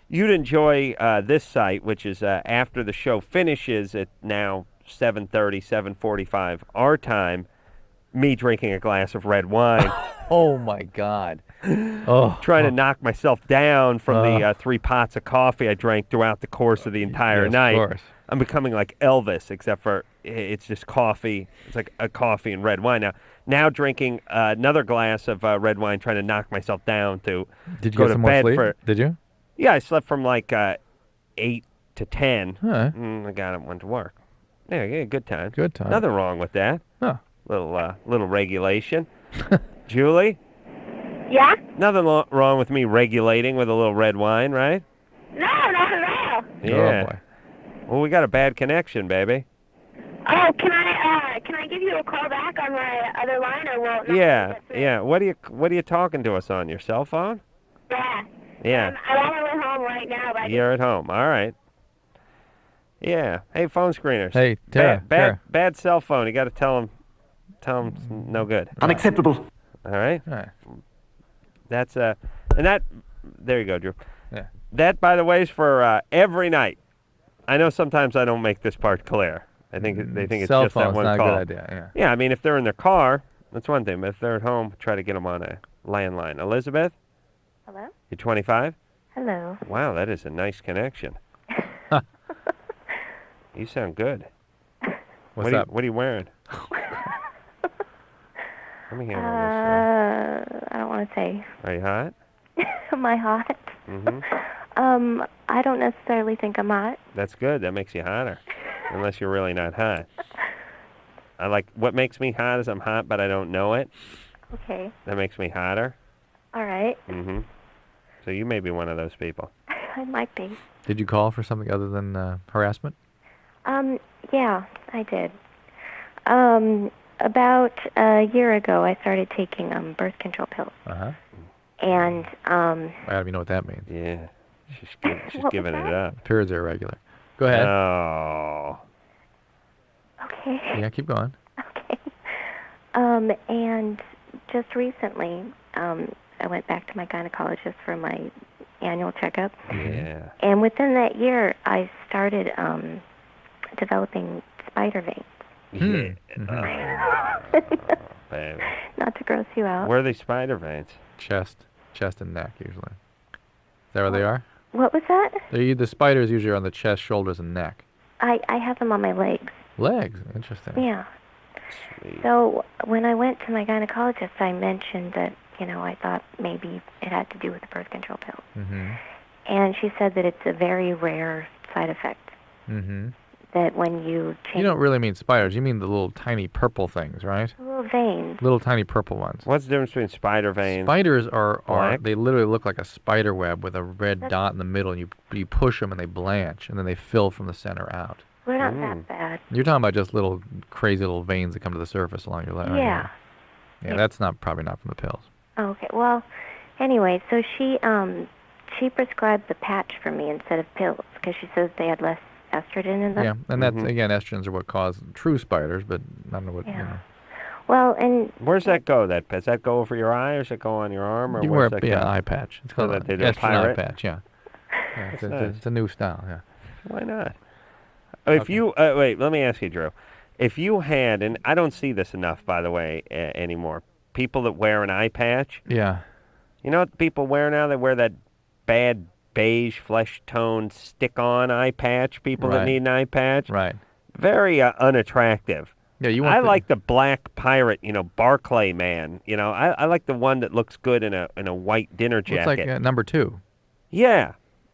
this site, which is after the show finishes at now 7:30, 7:45 our time, me drinking a glass of red wine. Oh my God. Oh. Trying to knock myself down from the 3 pots of coffee I drank throughout the course of the entire Yes, night. Of course. I'm becoming like Elvis, except for it's just coffee. It's like a coffee and red wine. Now drinking another glass of red wine, trying to knock myself down to Did you go get to some more bed sleep? for. Did you? Yeah, I slept from like 8 to 10. Huh. I got up, went to work. Yeah, good time. Good time. Nothing wrong with that. Huh. Little regulation. Julie, Yeah? nothing wrong with me regulating with a little red wine, right? No, not at all. Yeah. Oh boy. Well, we got a bad connection, baby. Oh, can I give you a call back on my other line, or will it not Yeah, get through? yeah. What are you talking to us on? Your cell phone? Yeah. Yeah. I'm on my way home right now, but I You're at home. All right. Yeah. Hey, phone screeners. Hey, Terra. Terra. Bad cell phone. You got to tell them it's no good. Unacceptable. All right. All right. That's and that. There you go, Drew. Yeah. That, by the way, is for every night. I know sometimes I don't make this part clear. I think they think it's Cell just that phone's one not call. a good idea. Yeah. Yeah, I mean, if they're in their car That's one thing. But if they're at home, try to get them on a landline. Elizabeth, Hello? you're 25? Hello. Wow, that is a nice connection. You sound good. What's up? What are you wearing? Let me hear all I don't want to say. this. Are you hot? Am I hot? Mm-hmm. I don't necessarily think I'm hot. That's good. That makes you hotter. Unless you're really not hot. What makes me hot is I'm hot, but I don't know it. Okay. That makes me hotter. All right. Mm-hmm. So you may be one of those people. I might be. Did you call for something other than harassment? Yeah, I did. About a year ago, I started taking birth control pills. Uh-huh. And I don't even know what that means. Yeah. She's What giving was it that? up. Periods are irregular. Go ahead. Oh. Okay. Yeah, keep going. Okay. And just recently, I went back to my gynecologist for my annual checkup. Yeah. And within that year, I started developing spider veins. Yeah. Oh, baby. Not to gross you out. Where are these spider veins? Chest and neck, usually. Is that where they are? What was that? The spiders usually are on the chest, shoulders, and neck. I have them on my legs. Legs? Interesting. Yeah. Sweet. So when I went to my gynecologist, I mentioned that, I thought maybe it had to do with the birth control pills. Mm-hmm. And she said that it's a very rare side effect. Mm-hmm. That when you change You don't really mean spiders. You mean the little tiny purple things, right? the little veins. Little tiny purple ones. What's the difference between spider veins? Spiders are Black? they literally look like a spider web with a red dot in the middle, and you push them and they blanch, and then they fill from the center out. They're not that bad. You're talking about just little crazy little veins that come to the surface along your leg. Yeah. Yeah, that's probably not from the pills. Okay. Well, anyway, so she prescribed the patch for me instead of pills because she says they had less estrogen in them. Yeah, and that's again, estrogens are what cause true spiders, but I don't know what. Yeah. Well, and Where's that go? Does that go over your eye, or does it go on your arm, or You wear where's that go? eye patch. It's So called that they an don't estrogen eye pirate? patch. Yeah. That's It's nice. a new style. Yeah. Why not? If you wait, let me ask you, Drew. If you had, and I don't see this enough, by the way, anymore. People that wear an eye patch. Yeah. You know what people wear now? They wear that bad beige flesh tone stick-on eye patch. People that Right. need an eye patch. Right. Very unattractive. Yeah. You want. I like the black pirate, Barclay man. I like the one that looks good in a white dinner jacket. It's like number 2.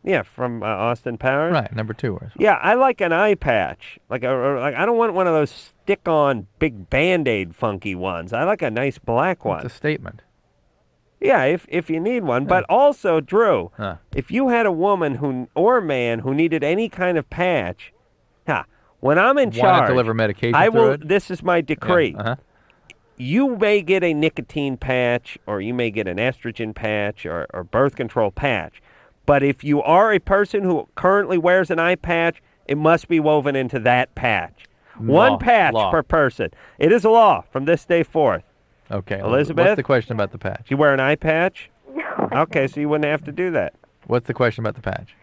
Yeah, from Austin Powers. Right. Number 2. Yeah, I like an eye patch. Like I don't want one of those stick-on big Band-Aid funky ones. I like a nice black one. It's a statement. Yeah, if you need one. But also, Drew, if you had a woman or a man who needed any kind of patch, when I'm in Why not charge, deliver medication I through will. it? This is my decree. Yeah. Uh-huh. You may get a nicotine patch, or you may get an estrogen patch, or birth control patch. But if you are a person who currently wears an eye patch, it must be woven into that patch. One patch per person. It is a law from this day forth. Okay. Elizabeth? What's the question about the patch? Do you wear an eye patch? no. Okay, so you wouldn't have to do that. What's the question about the patch?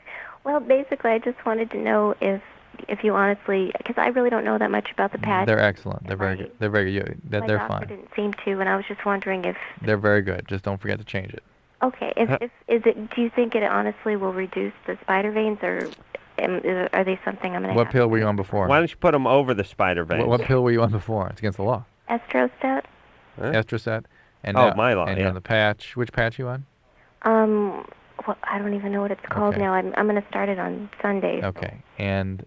Well, basically, I just wanted to know if you honestly, because I really don't know that much about the patch. They're excellent. They're very good. They're very good. My They're doctor fine. didn't seem to, and I was just wondering if. They're very good. Just don't forget to change it. Okay. Do you think it honestly will reduce the spider veins, or are they something I'm gonna? What have pill to were you take? on before? Why don't you put them over the spider veins? What pill were you on before? It's against the law. Estrostat. Huh? Estrosat. And Mylan, And you're yeah. on the patch. Which patch you on? Well, I don't even know what it's called Okay. now. I'm gonna start it on Sunday. Okay. And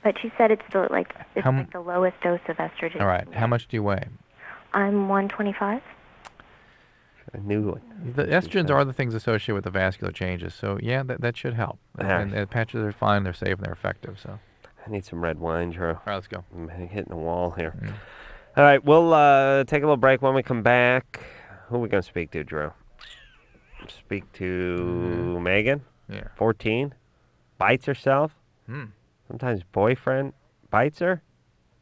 But she said it's like How the lowest dose of estrogen. all right. How much do you weigh? I'm 125. I knew it. The estrogens are the things associated with the vascular changes. So yeah, that should help. Yeah. And the patches are fine. They're safe and they're effective. So I need some red wine, Drew. all right, let's go. I'm hitting the wall here. All right, we'll take a little break. When we come back, who are we going to speak to, Drew? Speak to Megan, Yeah. 14, bites herself. Sometimes boyfriend bites her.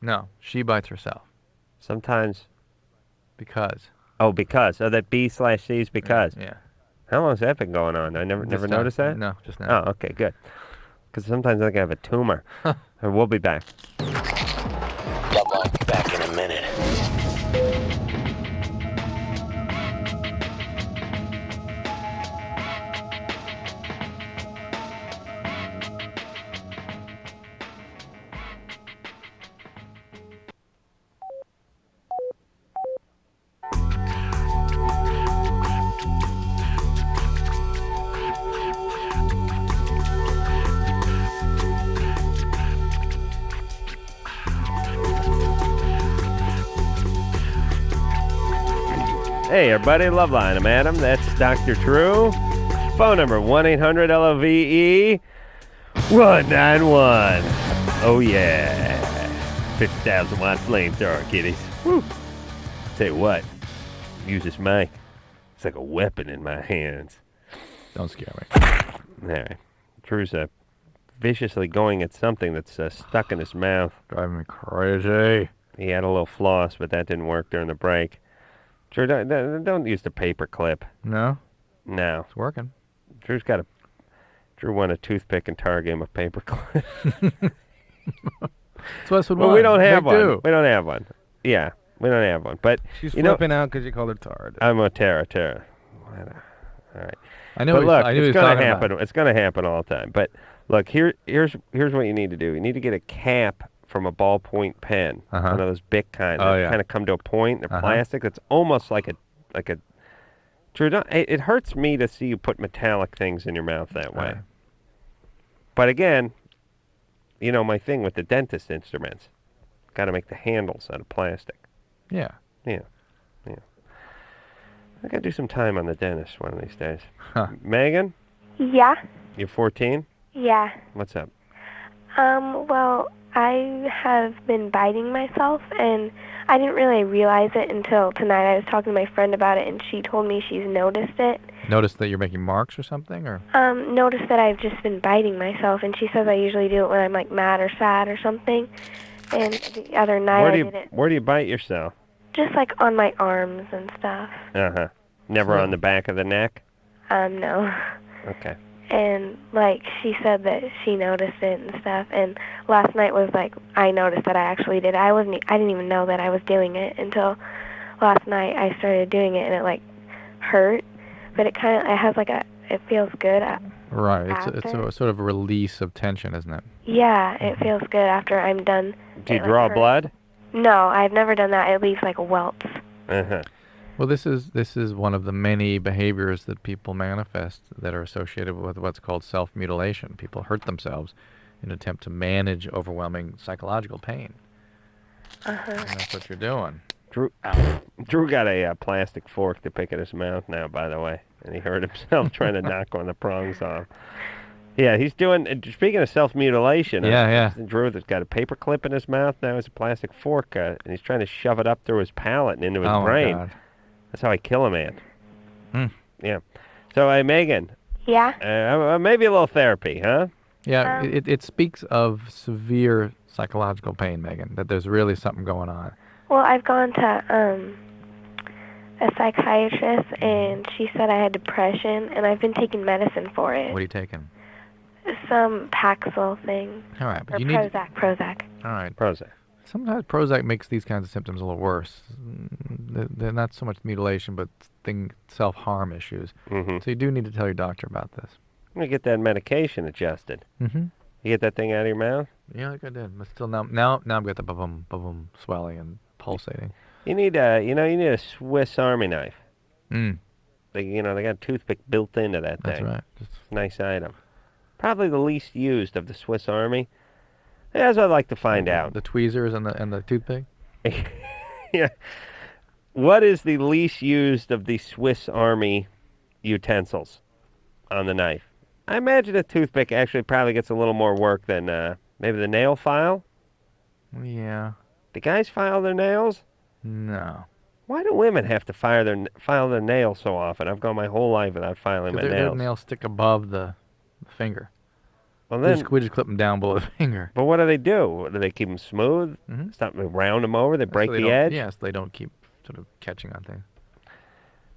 No, she bites herself Sometimes, because. because. Oh, that B/C is because. Yeah. How long has that been going on? I never Just noticed that? No, just now. Oh, okay, good. Because sometimes I think I have a tumor. We'll be back. LoveLine, back in a minute. Hey, everybody, LoveLine. I'm Adam. That's Dr. True. Phone number 1-800-LOVE 191. Oh, yeah. 50,000 watt flamethrower, kiddies. Woo. Tell you what, use this mic. It's like a weapon in my hands. Don't scare me. All right. Drew's viciously going at something that's stuck in his mouth. Driving me crazy. He had a little floss, but that didn't work during the break. Drew, don't use the paper clip. No? No. It's working. Drew won a toothpick and tar game of paper clip. So that's what Well, we don't have They one. do. We don't have one. Yeah, we don't have one. But She's you know, flipping out because you called her tard. I'm a Terra. All right. I know. But look, I knew he it's was gonna talking happen. about. It's gonna happen all the time. But look, here's what you need to do. You need to get a cap from a ballpoint pen, one of those big kind. Oh, that yeah. kind of come to a point. They're plastic. That's almost like a. Drew, it hurts me to see you put metallic things in your mouth that way. Right. But again, you know my thing with the dentist instruments. Got to make the handles out of plastic. Yeah. Yeah. I got to do some time on the dentist one of these days. Huh. Megan, Yeah, you're 14? yeah. What's up? Well, I have been biting myself, and I didn't really realize it until tonight. I was talking to my friend about it, and she told me she's noticed it. Noticed that you're making marks or something, or? Noticed that I've just been biting myself, and she says I usually do it when I'm, like, mad or sad or something. And the other night I did it Where do you bite yourself? just, like, on my arms and stuff. Uh-huh. Never on the back of the neck? No. Okay. And, like, she said that she noticed it and stuff. And last night was, like, I noticed that I actually did. I didn't even know that I was doing it until last night I started doing it, and it, like, hurt. But it has, like, it feels good. Right. It's After? a sort of a release of tension, isn't it? Yeah, it feels good after I'm done. Do you It, like, draw hurts. blood? No, I've never done that. It leaves, like, welts. Uh-huh. Well, this is one of the many behaviors that people manifest that are associated with what's called self-mutilation. People hurt themselves in an attempt to manage overwhelming psychological pain. And that's what you're doing. Drew got a plastic fork to pick at his mouth now, by the way, and he hurt himself trying to knock one of the prongs off. Yeah, he's doing, speaking of self-mutilation, Yeah. Drew has got a paper clip in his mouth, now it's a plastic fork, and he's trying to shove it up through his palate and into his brain. My God. That's how I kill a man. Hmm. Yeah. So, Megan, Yeah? maybe a little therapy, huh? Yeah, it speaks of severe psychological pain, Megan, that there's really something going on. Well, I've gone to a psychiatrist, and she said I had depression, and I've been taking medicine for it. What are you taking? Some Paxil thing. All right, but Or you need... Prozac. All right. Prozac. Sometimes Prozac makes these kinds of symptoms a little worse. They're not so much mutilation, but self-harm issues. Mm-hmm. So you do need to tell your doctor about this. I'm going to get that medication adjusted. Mm-hmm. You get that thing out of your mouth? Yeah, like I did. But still, now I've got the ba-boom swelling and pulsating. You need a Swiss Army knife. Mm. They got a toothpick built into that thing. That's right. Nice item. Probably the least used of the Swiss Army. That's what I'd like to find out. The tweezers and the toothpick? Yeah. What is the least used of the Swiss Army utensils on the knife? I imagine a toothpick actually probably gets a little more work than maybe the nail file. Yeah. Do guys file their nails? No. Why do women have to file their nails so often? I've gone my whole life without filing my Their nails. nails stick above the finger. Well, We then, just clip them down below the finger. but what do they do? Do they keep them smooth? Mhm. Stop round them over? They break So they the don't- edge? Yes, they don't keep sort of catching on things.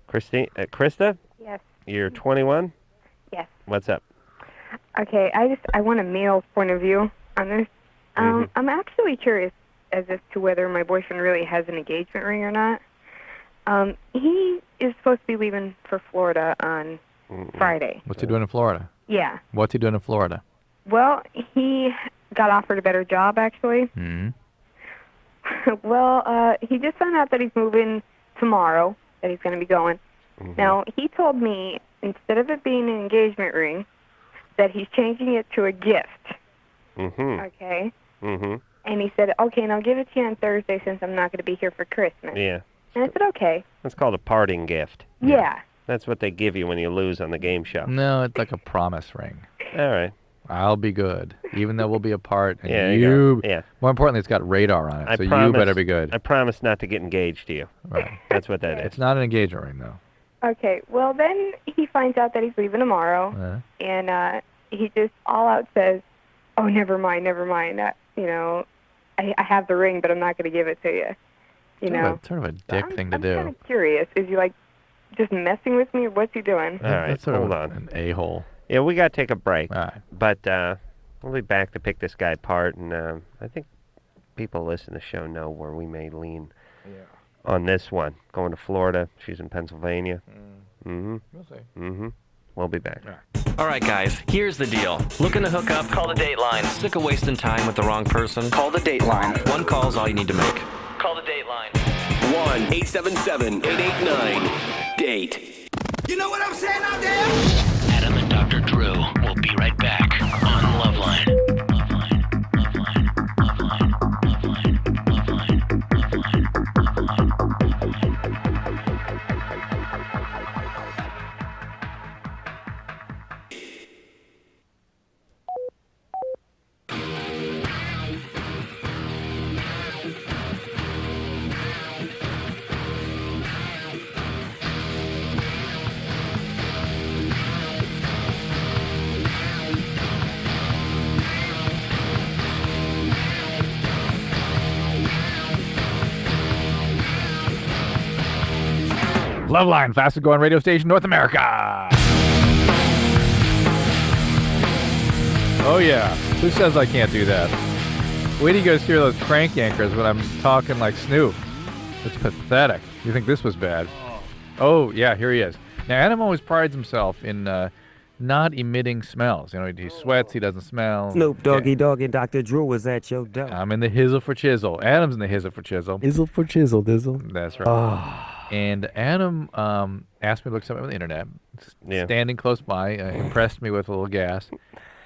Krista, Yes. you're 21? Yes. What's up? Okay, I want a male point of view on this. I'm actually curious as to whether my boyfriend really has an engagement ring or not. He is supposed to be leaving for Florida on Friday. What's he doing in Florida? Yeah. What's he doing in Florida? Well, he got offered a better job, actually. Mm-hmm. Well, he just found out that he's moving tomorrow, that he's going to be going. Mm-hmm. Now, he told me, instead of it being an engagement ring, that he's changing it to a gift. Mm-hmm. Okay? Mm-hmm. And he said, okay, and I'll give it to you on Thursday since I'm not going to be here for Christmas. Yeah. And I said, okay. That's called a parting gift. Yeah. That's what they give you when you lose on the game show. No, it's like a promise ring. All right. I'll be good, even though we'll be apart. And Yeah, you yeah. More importantly, it's got radar on it, so you better be good. I promise not to get engaged to you. Right. That's what that is. It's not an engagement ring, though. Okay, well, then he finds out that he's leaving tomorrow, and he just all out says, oh, never mind. You know, I have the ring, but I'm not going to give it to you. You know? Sort of a dick thing to do. I'm kind of curious. Is he, like, just messing with me, or what's he doing? All right, That's sort hold of on. an a-hole. Yeah, we got to take a break. All right. But we'll be back to pick this guy apart, and I think people listen to the show know where we may lean on this one. Going to Florida. She's in Pennsylvania. We'll see. We'll be back. All right, guys, here's the deal. Looking to hook up? Call the Dateline. Sick of wasting time with the wrong person? Call the Dateline. One call's all you need to make. Call the Dateline. 1-877-889-DATE. You know what I'm saying out there? Adam and Dr. Drew will be right back on LoveLine. LoveLine. LoveLine. LoveLine. LoveLine. LoveLine. LoveLine. LoveLine, fastest growing radio station, North America. Oh, yeah. Who says I can't do that? Wait till you guys hear those crank anchors when I'm talking like Snoop. It's pathetic. You think this was bad? Oh, yeah, here he is. Now, Adam always prides himself in not emitting smells. You know, he sweats, he doesn't smell. Snoop Doggy Dogg and Dr. Drew was at your door. I'm in the hizzle for chisel. Adam's in the hizzle for chisel. Hizzle for chisel, dizzle. That's right. Oh. And Adam asked me to look something on the internet. Standing close by, impressed me with a little gas,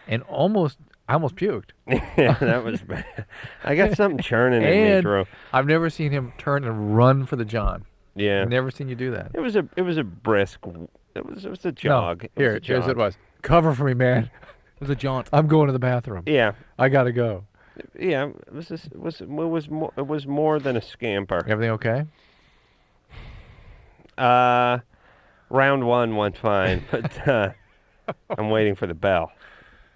and I almost puked. Yeah, that was bad. I got something churning in me, Drew. I've never seen him turn and run for the John. Yeah. I've never seen you do that. It was a brisk. It was a jog. No, here's what it was. Cover for me, man. It was a jaunt. I'm going to the bathroom. Yeah. I gotta go. Yeah, it was more than a scamper. Everything okay? Round one went fine, but I'm waiting for the bell.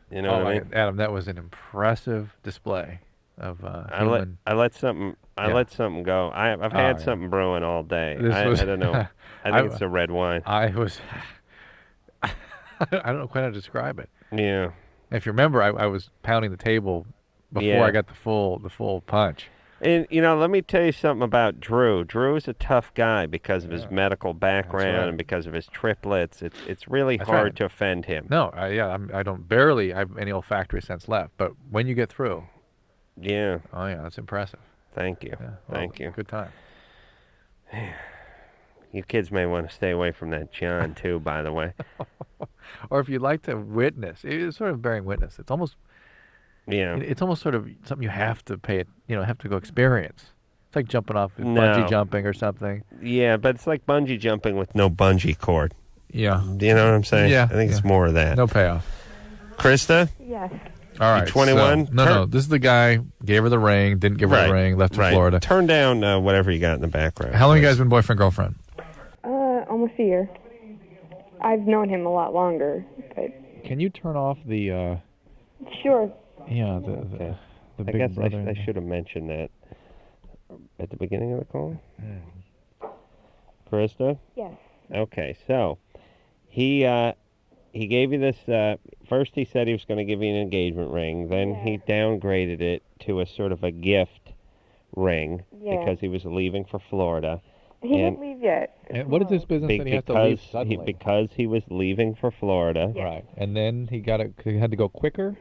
You know what I mean? Adam, that was an impressive display of human. I let something go. I've had something brewing all day. I don't know. I think it's a red wine. I was. I don't know quite how to describe it. Yeah. If you remember, I was pounding the table before I got the full punch. And, you know, let me tell you something about Drew. Drew is a tough guy because of his medical background and because of his triplets. It's really hard to offend him. No, I don't barely have any olfactory sense left. But when you get through. Yeah. Oh, yeah, that's impressive. Thank you. Yeah, Thank you. Good time. You kids may want to stay away from that John, too, by the way. Or if you'd like to witness, it's sort of bearing witness. It's almost... Yeah. It's almost sort of something you have to have to go experience. It's like jumping off, bungee jumping or something. Yeah, but it's like bungee jumping with no bungee cord. Yeah. Do you know what I'm saying? Yeah. I think it's more of that. No payoff. Krista? Yes. All right. 21? So, no. This is the guy, gave her the ring, didn't give her the ring, left in Florida. Turn down whatever you got in the background. How long you guys been boyfriend, girlfriend? Almost a year. I've known him a lot longer, but... Can you turn off the... Sure. Yeah, the big I guess brother. I should have mentioned that at the beginning of the call. Krista? Yes. Okay, so he gave you this. First, he said he was going to give you an engagement ring. Then he downgraded it to a sort of a gift ring because he was leaving for Florida. He didn't leave yet. And what is this business that he has to leave suddenly? Because he was leaving for Florida. Yes. Right, and then he had to go quicker.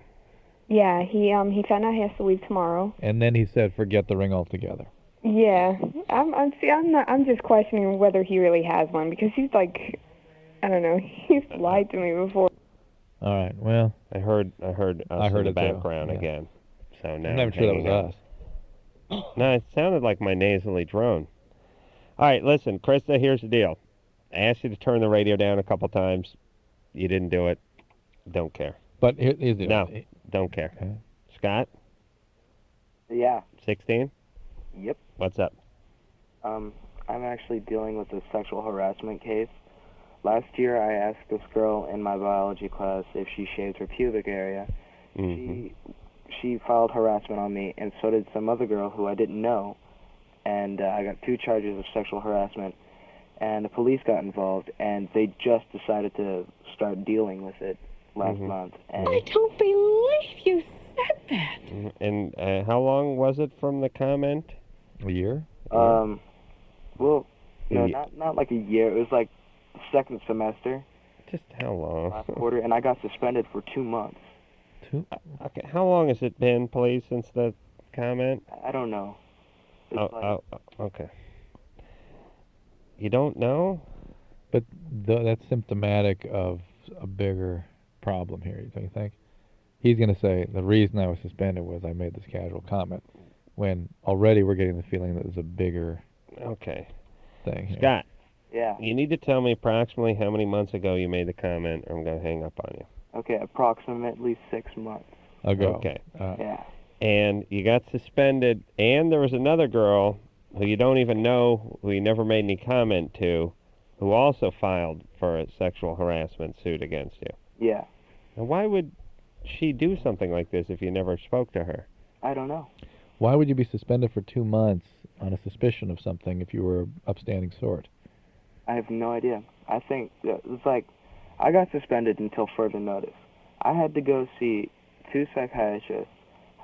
Yeah, he found out he has to leave tomorrow. And then he said, "Forget the ring altogether." Yeah, I'm just questioning whether he really has one because he's like, I don't know, he's lied to me before. All right, well, I heard us in the background again. So now I'm not sure that was us. No, it sounded like my nasally drone. All right, listen, Krista, here's the deal. I asked you to turn the radio down a couple times. You didn't do it. Don't care. But here's the deal. No, don't care. Okay. Scott, Yeah. 16? Yep. What's up? I'm actually dealing with a sexual harassment case. Last year, I asked this girl in my biology class if she shaved her pubic area. She filed harassment on me, and so did some other girl who I didn't know. And I got 2 charges of sexual harassment. And the police got involved, and they just decided to start dealing with it last month. And I don't believe you said that. And how long was it from the comment? A year? well, no, Ye- not like a year. It was like second semester, Just how long? last quarter, and I got suspended for 2 months. Okay, how long has it been, please, since the comment? I don't know. It's Okay. You don't know? But that's symptomatic of a bigger problem here, don't you think? He's going to say, the reason I was suspended was I made this casual comment, when already we're getting the feeling that there's a bigger thing here. Scott. Yeah. You need to tell me approximately how many months ago you made the comment, or I'm going to hang up on you. Okay, approximately 6 months. Ago. Okay. Yeah. And you got suspended, and there was another girl who you don't even know, who you never made any comment to, who also filed for a sexual harassment suit against you. Yeah. Now, why would she do something like this if you never spoke to her? I don't know. Why would you be suspended for 2 months on a suspicion of something if you were an upstanding sort? I have no idea. I think it's like I got suspended until further notice. I had to go see 2 psychiatrists.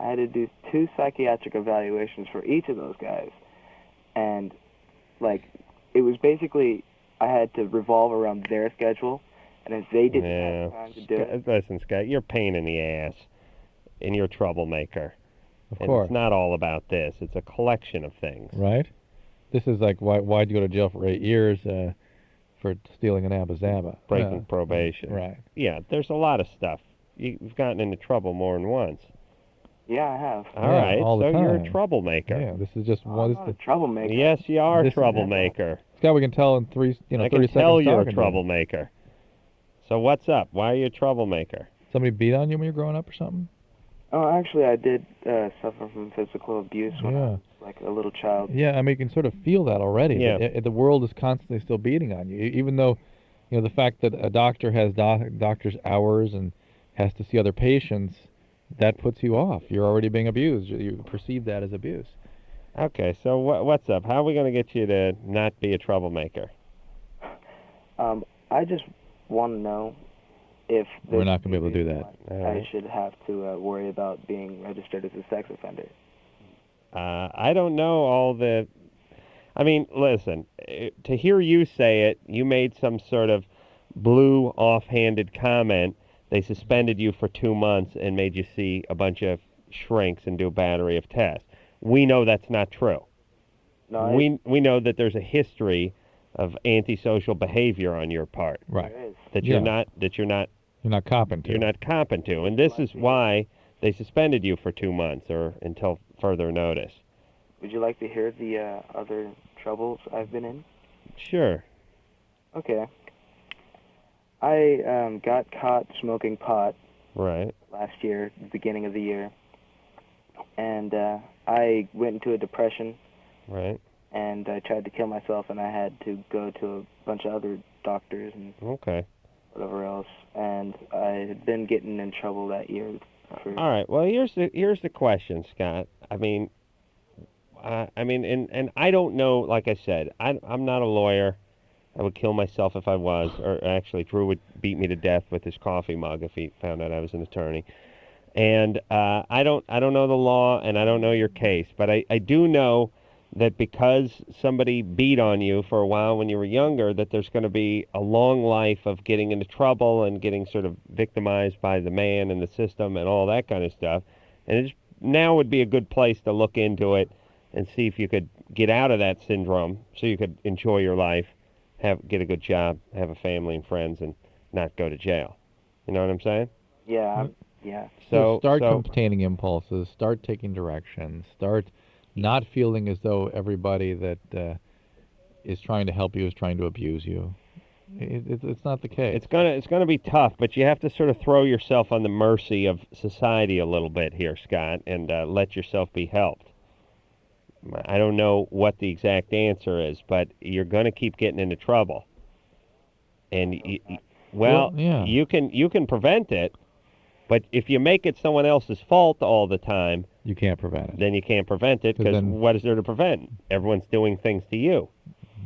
I had to do 2 psychiatric evaluations for each of those guys. And, like, it was basically I had to revolve around their schedule. And if they didn't have time to do it... Listen, Scott, you're a pain in the ass, and you're a troublemaker. Of and course. It's not all about this. It's a collection of things. Right? This is like, why'd you go to jail for 8 years for stealing an Abba Zaba? Breaking probation. Right. Yeah, there's a lot of stuff. You've gotten into trouble more than once. Yeah, I have. All right, all the so you're a time. troublemaker. Yeah, this is just one. I'm not a troublemaker. Yes, you are a This is- troublemaker. Scott, we can tell in 30 I seconds. can tell you're a talking to you. troublemaker. So what's up? Why are you a troublemaker? Somebody beat on you when you were growing up or something? Oh, actually, I did suffer from physical abuse when I Yeah. was like a little child. Yeah, I mean, you can sort of feel that already. Yeah. The world is constantly still beating on you, even though, the fact that a doctor has doctor's hours and has to see other patients, that puts you off. You're already being abused. You perceive that as abuse. Okay, so what's up? How are we going to get you to not be a troublemaker? I just want to know if We're not going to be able to do that. I should have to worry about being registered as a sex offender. I don't know all the... I mean, listen, to hear you say it, you made some sort of blue, offhanded comment. They suspended you for 2 months and made you see a bunch of shrinks and do a battery of tests. We know that's not true. No, we know that there's a history of antisocial behavior on your part. Right. There is. That Yeah. you're not You're not copping to. You're not competent to, and this is why they suspended you for 2 months or until further notice. Would you like to hear the other troubles I've been in? Sure. Okay. I got caught smoking pot Right. last year, the beginning of the year, and I went into a depression. Right. And I tried to kill myself, and I had to go to a bunch of other doctors and Okay. whatever else. And I had been getting in trouble that year. All right. Well, here's the question, Scott. I mean, and I don't know. Like I said, I'm not a lawyer. I would kill myself if I was. Or actually, Drew would beat me to death with his coffee mug if he found out I was an attorney. And I don't know the law, and I don't know your case, but I do know that because somebody beat on you for a while when you were younger, that there's going to be a long life of getting into trouble and getting sort of victimized by the man and the system and all that kind of stuff. And now would be a good place to look into it and see if you could get out of that syndrome so you could enjoy your life, get a good job, have a family and friends, and not go to jail. You know what I'm saying? Yeah, yeah. So start containing impulses, start taking direction, start not feeling as though everybody that is trying to help you is trying to abuse you. It's not the case. It's gonna be tough, but you have to sort of throw yourself on the mercy of society a little bit here, Scott, and let yourself be helped. I don't know what the exact answer is, but you're going to keep getting into trouble. And yeah. you can prevent it, but if you make it someone else's fault all the time, you can't prevent it. Then you can't prevent it 'Cause because then- what is there to prevent? Everyone's doing things to you.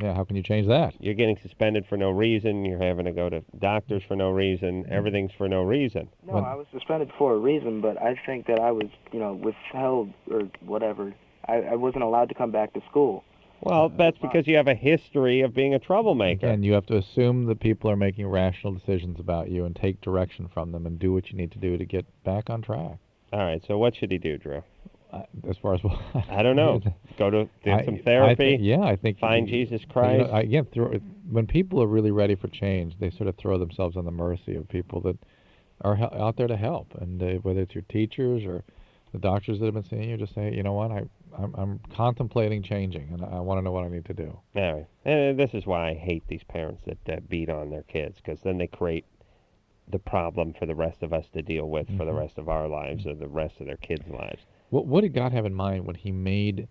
Yeah, how can you change that? You're getting suspended for no reason. You're having to go to doctors for no reason. Everything's for no reason. No, I was suspended for a reason, but I think that I was, withheld or whatever. I wasn't allowed to come back to school. Well, that's because you have a history of being a troublemaker. And you have to assume that people are making rational decisions about you and take direction from them and do what you need to do to get back on track. All right, so what should he do, Drew? As far as what? I don't know. Go to do some therapy. I think find Jesus Christ. When people are really ready for change, they sort of throw themselves on the mercy of people that are out there to help, and whether it's your teachers or the doctors that have been seeing you, just say, you know what, I'm contemplating changing, and I want to know what I need to do. All right, and this is why I hate these parents that beat on their kids, because then they create the problem for the rest of us to deal with for the rest of our lives or the rest of their kids' lives. What did God have in mind when he made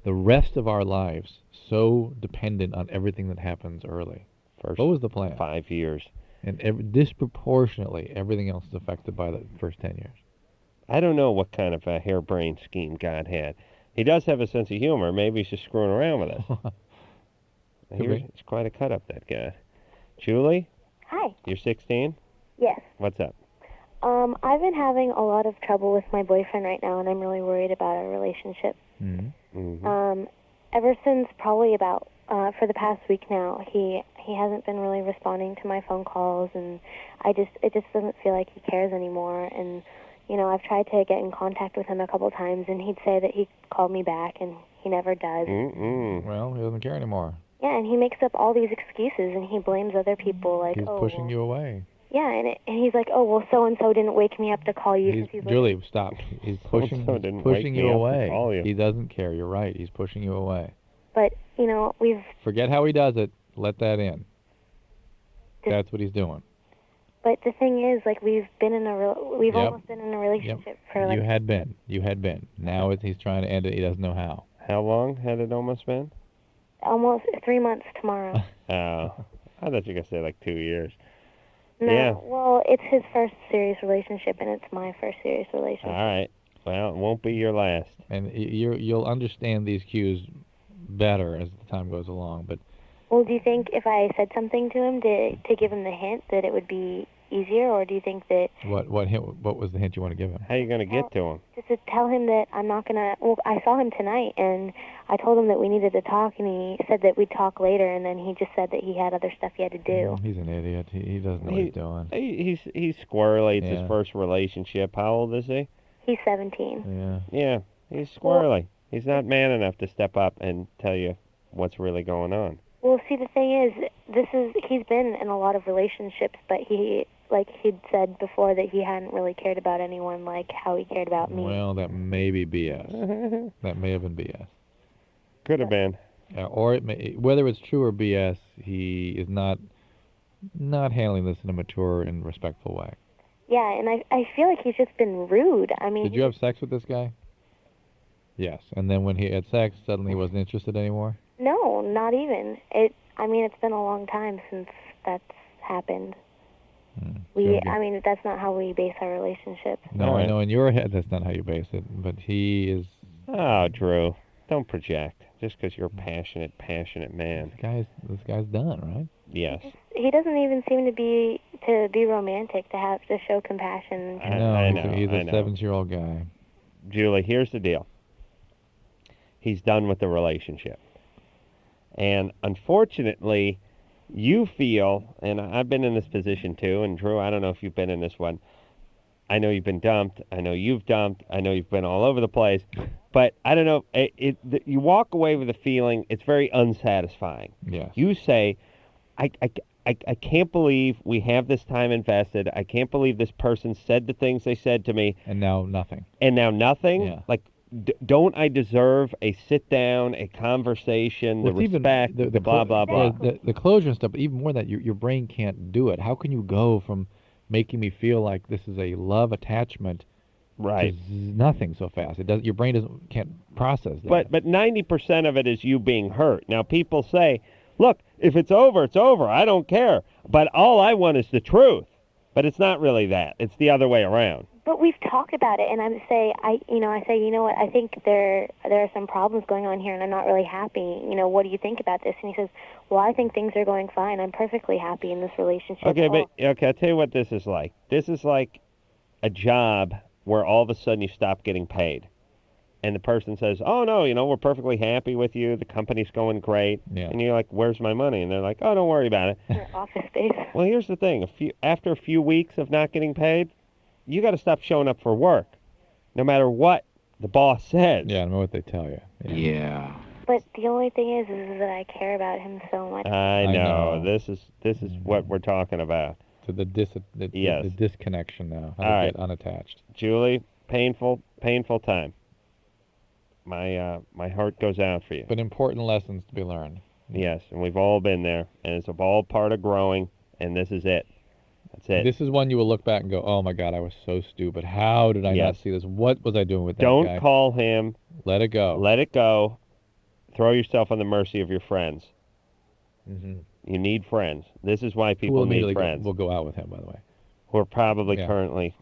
the rest of our lives so dependent on everything that happens early? What was the plan? 5 years. And disproportionately, everything else is affected by the first 10 years. I don't know what kind of a harebrained scheme God had. He does have a sense of humor. Maybe he's just screwing around with us. It's quite a cut-up, that guy. Julie? Hi. You're 16? Yes. What's up? I've been having a lot of trouble with my boyfriend right now, and I'm really worried about our relationship. Ever since probably about for the past week now, he hasn't been really responding to my phone calls, and it just doesn't feel like he cares anymore. And I've tried to get in contact with him a couple times, and he'd say that he called me back, and he never does. Well, he doesn't care anymore. Yeah, and he makes up all these excuses, and he blames other people, like, He's pushing you away. Yeah, and he's like, oh, well, so-and-so didn't wake me up to call you. Julie, stop. He's pushing you away. He doesn't care. You're right. He's pushing you away. But, we've... Forget how he does it. Let that in. That's what he's doing. But the thing is, like, we've almost been in a relationship for, like... You had been. Now he's trying to end it. He doesn't know how. How long had it almost been? Almost 3 months tomorrow. Oh. I thought you were going to say, like, 2 years. No, yeah. Well, it's his first serious relationship, and it's my first serious relationship. All right. Well, it won't be your last. And you'll understand these cues better as the time goes along. But well, do you think if I said something to him to give him the hint that it would be easier, or do you think that... What was the hint you want to give him? How are you going to get to him? Just to tell him that I'm not going to... Well, I saw him tonight, and I told him that we needed to talk, and he said that we'd talk later, and then he just said that he had other stuff he had to do. He's an idiot. He doesn't know what he's doing. He's squirrely. It's his first relationship. How old is he? He's 17. Yeah, he's squirrely. He's not man enough to step up and tell you what's really going on. Well, see, the thing is, he's been in a lot of relationships, but he'd said before that he hadn't really cared about anyone like how he cared about me. Well, that may be BS. That may have been BS. Could have been. Or whether it's true or BS, he is not handling this in a mature and respectful way. Yeah, and I feel like he's just been rude. I mean... Did you have sex with this guy? Yes. And then when he had sex, suddenly he wasn't interested anymore? No, not even. It's been a long time since that's happened. I mean, that's not how we base our relationship. No, I know in your head that's not how you base it, but he is... Oh, Drew, don't project. Just because you're a passionate man. This guy's done, right? Yes. He doesn't even seem to be romantic, to show compassion. I know. He's a 7-year-old guy. Julie, here's the deal. He's done with the relationship. And unfortunately, you feel, and I've been in this position too, and Drew, I don't know if you've been in this one. I know you've been dumped. I know you've dumped. I know you've been all over the place. But I don't know, you walk away with a feeling it's very unsatisfying. Yes. You say, I can't believe we have this time invested. I can't believe this person said the things they said to me. And now nothing. And now nothing? Yeah. Like, don't I deserve a sit down, a conversation, the Well, it's even respect, the blah blah blah? The closure and stuff. But even more than that, your brain can't do it. How can you go from making me feel like this is a love attachment Right. to nothing so fast? It does. Your brain can't process that. But 90% of it is you being hurt. Now people say, look, if it's over, it's over. I don't care. But all I want is the truth. But it's not really that. It's the other way around. But we've talked about it, and I say, you know what, I think there are some problems going on here, and I'm not really happy. You know, what do you think about this? And he says, well, I think things are going fine. I'm perfectly happy in this relationship. Okay, I'll tell you what this is like. This is like a job where all of a sudden you stop getting paid. And the person says, oh, no, you know, we're perfectly happy with you. The company's going great. Yeah. And you're like, where's my money? And they're like, oh, don't worry about it. Your office space. Well, here's the thing. After a few weeks of not getting paid, you got to stop showing up for work, no matter what the boss says. Yeah, no matter what they tell you. Yeah. But the only thing is that I care about him so much. I know. This is what we're talking about. So the Yes. the disconnection now. How All to right. get unattached. Julie, painful time. My heart goes out for you. But important lessons to be learned. Yes, and we've all been there, and it's all part of growing, and this is it. That's it. This is one you will look back and go, oh my God, I was so stupid. How did I not see this? What was I doing with that Don't guy? call him. Let it go. Let it go. Throw yourself on the mercy of your friends. Mm-hmm. You need friends. This is why Who people will need immediately friends. We'll go out with him, by the way. Who are probably Yeah. currently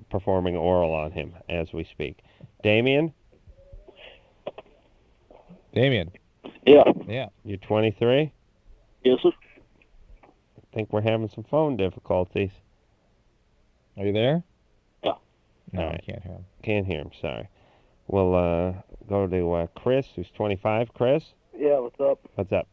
performing oral on him as we speak. Damien? Damien. Yeah. Yeah. You're 23? Yes, sir. I think we're having some phone difficulties. Are you there? Yeah. No, All I right. can't hear him. Can't hear him, sorry. We'll go to Chris, who's 25. Chris? Yeah, what's up? What's up?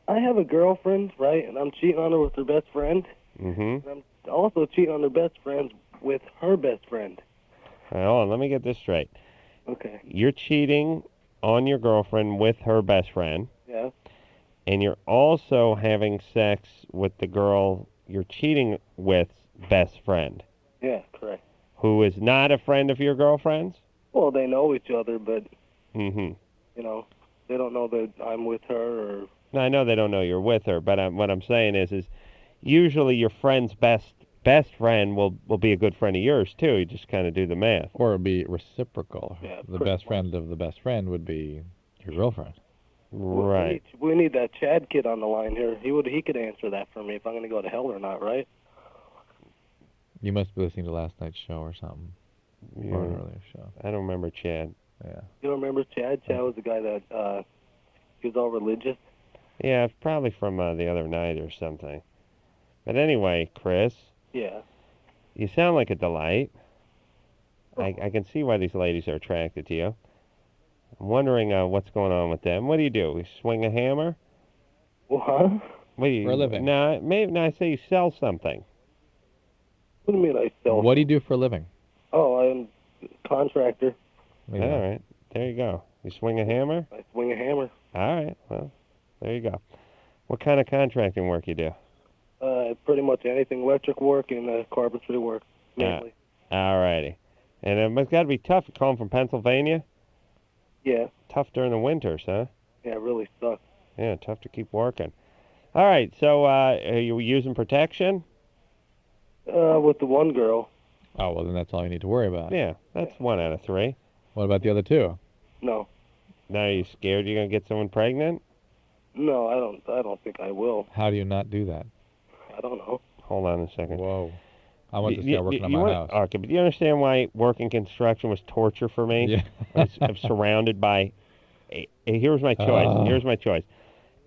I have a girlfriend, right, and I'm cheating on her with her best friend. Mm-hmm. And I'm also cheating on her best friend with her best friend. Hold on, let me get this straight. Okay. You're cheating on your girlfriend with her best friend. Yeah. And you're also having sex with the girl you're cheating with's best friend, Yeah, correct. who is not a friend of your girlfriend's? Well, they know each other, but, Mm-hmm. you know, they don't know that I'm with her or... No, I know they don't know you're with her, but what I'm saying is usually your friend's best friend will be a good friend of yours, too. You just kind of do the math. Or it would be reciprocal. Yeah, the pretty best friend of the best friend would be your girlfriend. Right. We need that Chad kid on the line here. He could answer that for me if I'm going to go to hell or not, right? You must be listening to last night's show or something. Yeah. Or an earlier show. I don't remember Chad. Yeah. You don't remember Chad? Chad was the guy that, he was all religious. Yeah, it's probably from the other night or something. But anyway, Chris, Yeah. you sound like a delight. I can see why these ladies are attracted to you. I'm wondering what's going on with them. What do? You swing a hammer? What? What do you, For a living. No, I say you sell something. What do you mean I sell? What do you do for a living? Oh, I'm a contractor. All right, there you go. You swing a hammer? I swing a hammer. All right, well, there you go. What kind of contracting work you do? Pretty much anything, electric work and carpentry work, mainly. All righty. And it's got to be tough. You calling from Pennsylvania? Yeah. Tough during the winters, huh? Yeah, it really sucks. Yeah, tough to keep working. All right, so are you using protection? With the one girl. Oh, well, then that's all you need to worry about. Yeah, that's 1 out of 3. What about the other 2? No. Now, are you scared you're going to get someone pregnant? No, I don't think I will. How do you not do that? I don't know. Hold on a second. Whoa. I want this guy working on my house. Okay, but do you understand why working construction was torture for me? Yeah. I'm surrounded by... Here's my choice. Here's my choice.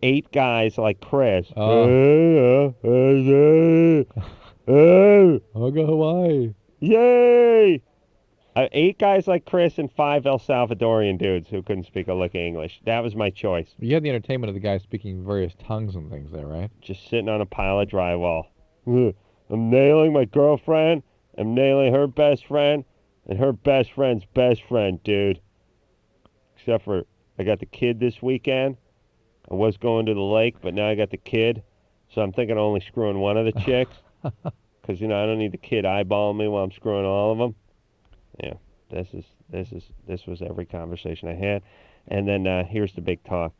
8 guys like Chris. I'll go Hawaii. Yay! 8 guys like Chris and 5 El Salvadorian dudes who couldn't speak a lick of English. That was my choice. You had the entertainment of the guy speaking various tongues and things there, right? Just sitting on a pile of drywall. I'm nailing my girlfriend. I'm nailing her best friend. And her best friend's best friend, dude. Except for I got the kid this weekend. I was going to the lake, but now I got the kid. So I'm thinking of only screwing one of the chicks. Because, I don't need the kid eyeballing me while I'm screwing all of them. Yeah. This was every conversation I had. And then here's the big talk.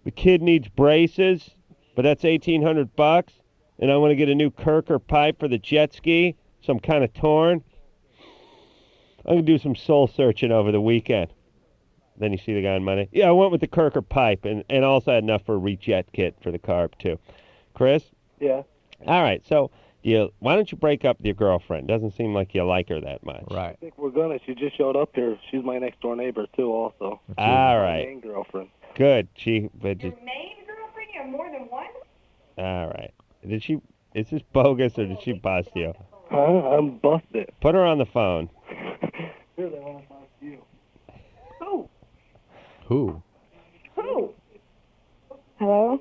The kid needs braces, but that's $1,800, and I want to get a new Kirker pipe for the jet ski, so I'm kind of torn. I'm going to do some soul searching over the weekend. Then you see the guy on Monday. Yeah, I went with the Kirker pipe, and also had enough for a rejet kit for the carb, too. Chris? Yeah. All right, so why don't you break up with your girlfriend? Doesn't seem like you like her that much. Right. I think we're gonna. She just showed up here. She's my next door neighbor too, also. All My right. main girlfriend. Good. Your main girlfriend? You have more than one? All right. Is this bogus, or did she bust you? Huh? I'm busted. Put her on the phone. Here, they want to talk to you. Who? Hello?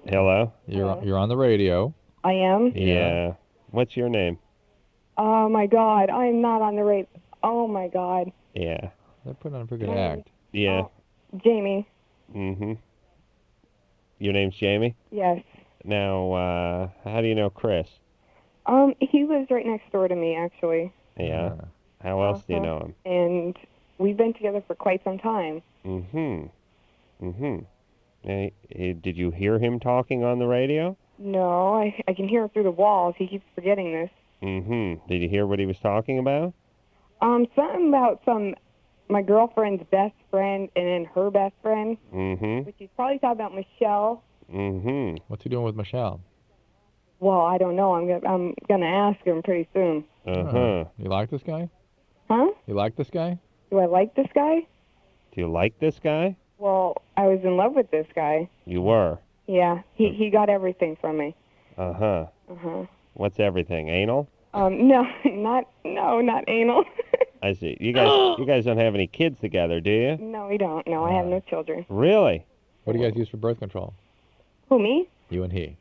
Hello? You're on the radio. I am? Yeah. What's your name? Oh, my God. I'm not on the radio. Oh, my God. Yeah. They're putting on a pretty good act. Yeah. Jamie. Mm-hmm. Your name's Jamie? Yes. Now, how do you know Chris? He lives right next door to me, actually. Yeah. How else do you know him? And we've been together for quite some time. Mm-hmm. Mm-hmm. Hey, did you hear him talking on the radio? No, I can hear him through the walls. He keeps forgetting this. Mm-hmm. Did you hear what he was talking about? Something about my girlfriend's best friend and then her best friend. Mm-hmm. Which he's probably talking about Michelle. Mm-hmm. What's he doing with Michelle? Well, I don't know. I'm gonna ask him pretty soon. Uh-huh. You like this guy? Huh? You like this guy? Do I like this guy? Do you like this guy? Well, I was in love with this guy. You were? Yeah, he got everything from me. Uh-huh. Uh-huh. What's everything? Anal? No, not anal. I see. You guys don't have any kids together, do you? No, we don't. No, I have no children. Really? What do you guys use for birth control? Who, me? You and he.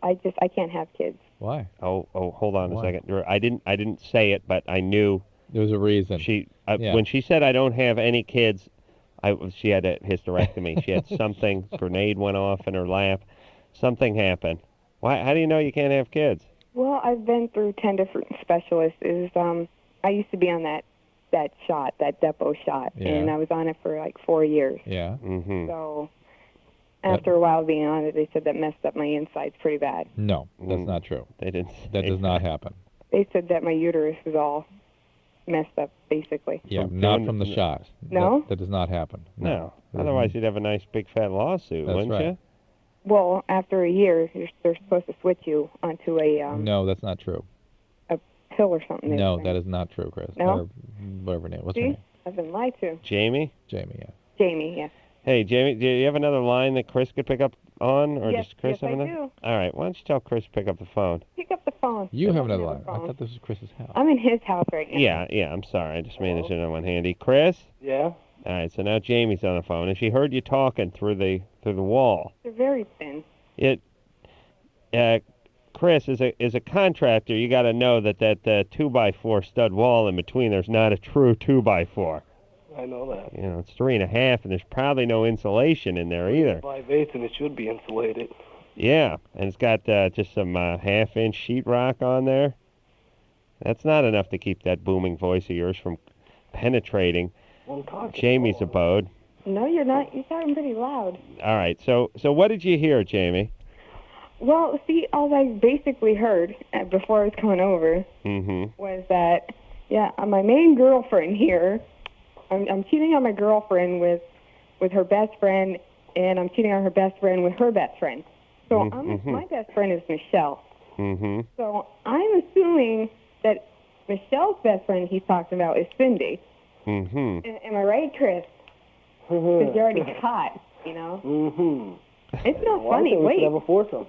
I can't have kids. Why? Oh, hold on Why? a second. I didn't say it, but I knew there was a reason. Yeah. When she said I don't have any kids, she had a hysterectomy. She had something. Grenade went off in her lap. Something happened. Why? How do you know you can't have kids? Well, I've been through 10 different specialists. I used to be on that shot, that Depo shot, and I was on it for like 4 years. Yeah. Mm-hmm. So after a while being on it, they said that messed up my insides pretty bad. No, that's not true. They didn't. That does not happen. They said that my uterus is all messed up, basically. Yeah, not from the shot. No? That does not happen. No. Otherwise, you'd have a nice big fat lawsuit, wouldn't right. you? Well, after a year, they're supposed to switch you onto a No, that's not true. a pill or something. No, that is not true, Chris. No? Or whatever her name. What's her See? name? I've been lied to. Jamie? Jamie, yeah. Jamie, yes. Hey, Jamie, do you have another line that Chris could pick up on? Or Yes, does Chris yes, have I another? do. All right, why don't you tell Chris to pick up the phone? Pick up the phone. You have another the line. I phone. thought this was Chris's house. I'm in his house right now. Yeah, I'm sorry. I just managed it on one handy. Chris? Yeah? All right, so now Jamie's on the phone, and she heard you talking through the wall. They're very thin. Chris, as a contractor, you got to know that 2x4 stud wall in between there's not a true 2x4. I know that. You know, it's 3.5, and there's probably no insulation in there either. 5/8, and it should be insulated. Yeah, and it's got just some half-inch sheetrock on there. That's not enough to keep that booming voice of yours from penetrating Jamie's abode. No, you're not. You're talking pretty loud. All right, so what did you hear, Jamie? Well, see, all I basically heard before I was coming over Mm-hmm. was that, my main girlfriend here, I'm cheating on my girlfriend with her best friend, and I'm cheating on her best friend with her best friend. So my best friend is Michelle. Mm-hmm. So I'm assuming that Michelle's best friend he's talking about is Cindy. Mm-hmm. Am I right, Chris? Because you're already caught, you know? Mm-hmm. It's not Well, I funny. think we Wait. should have a foursome.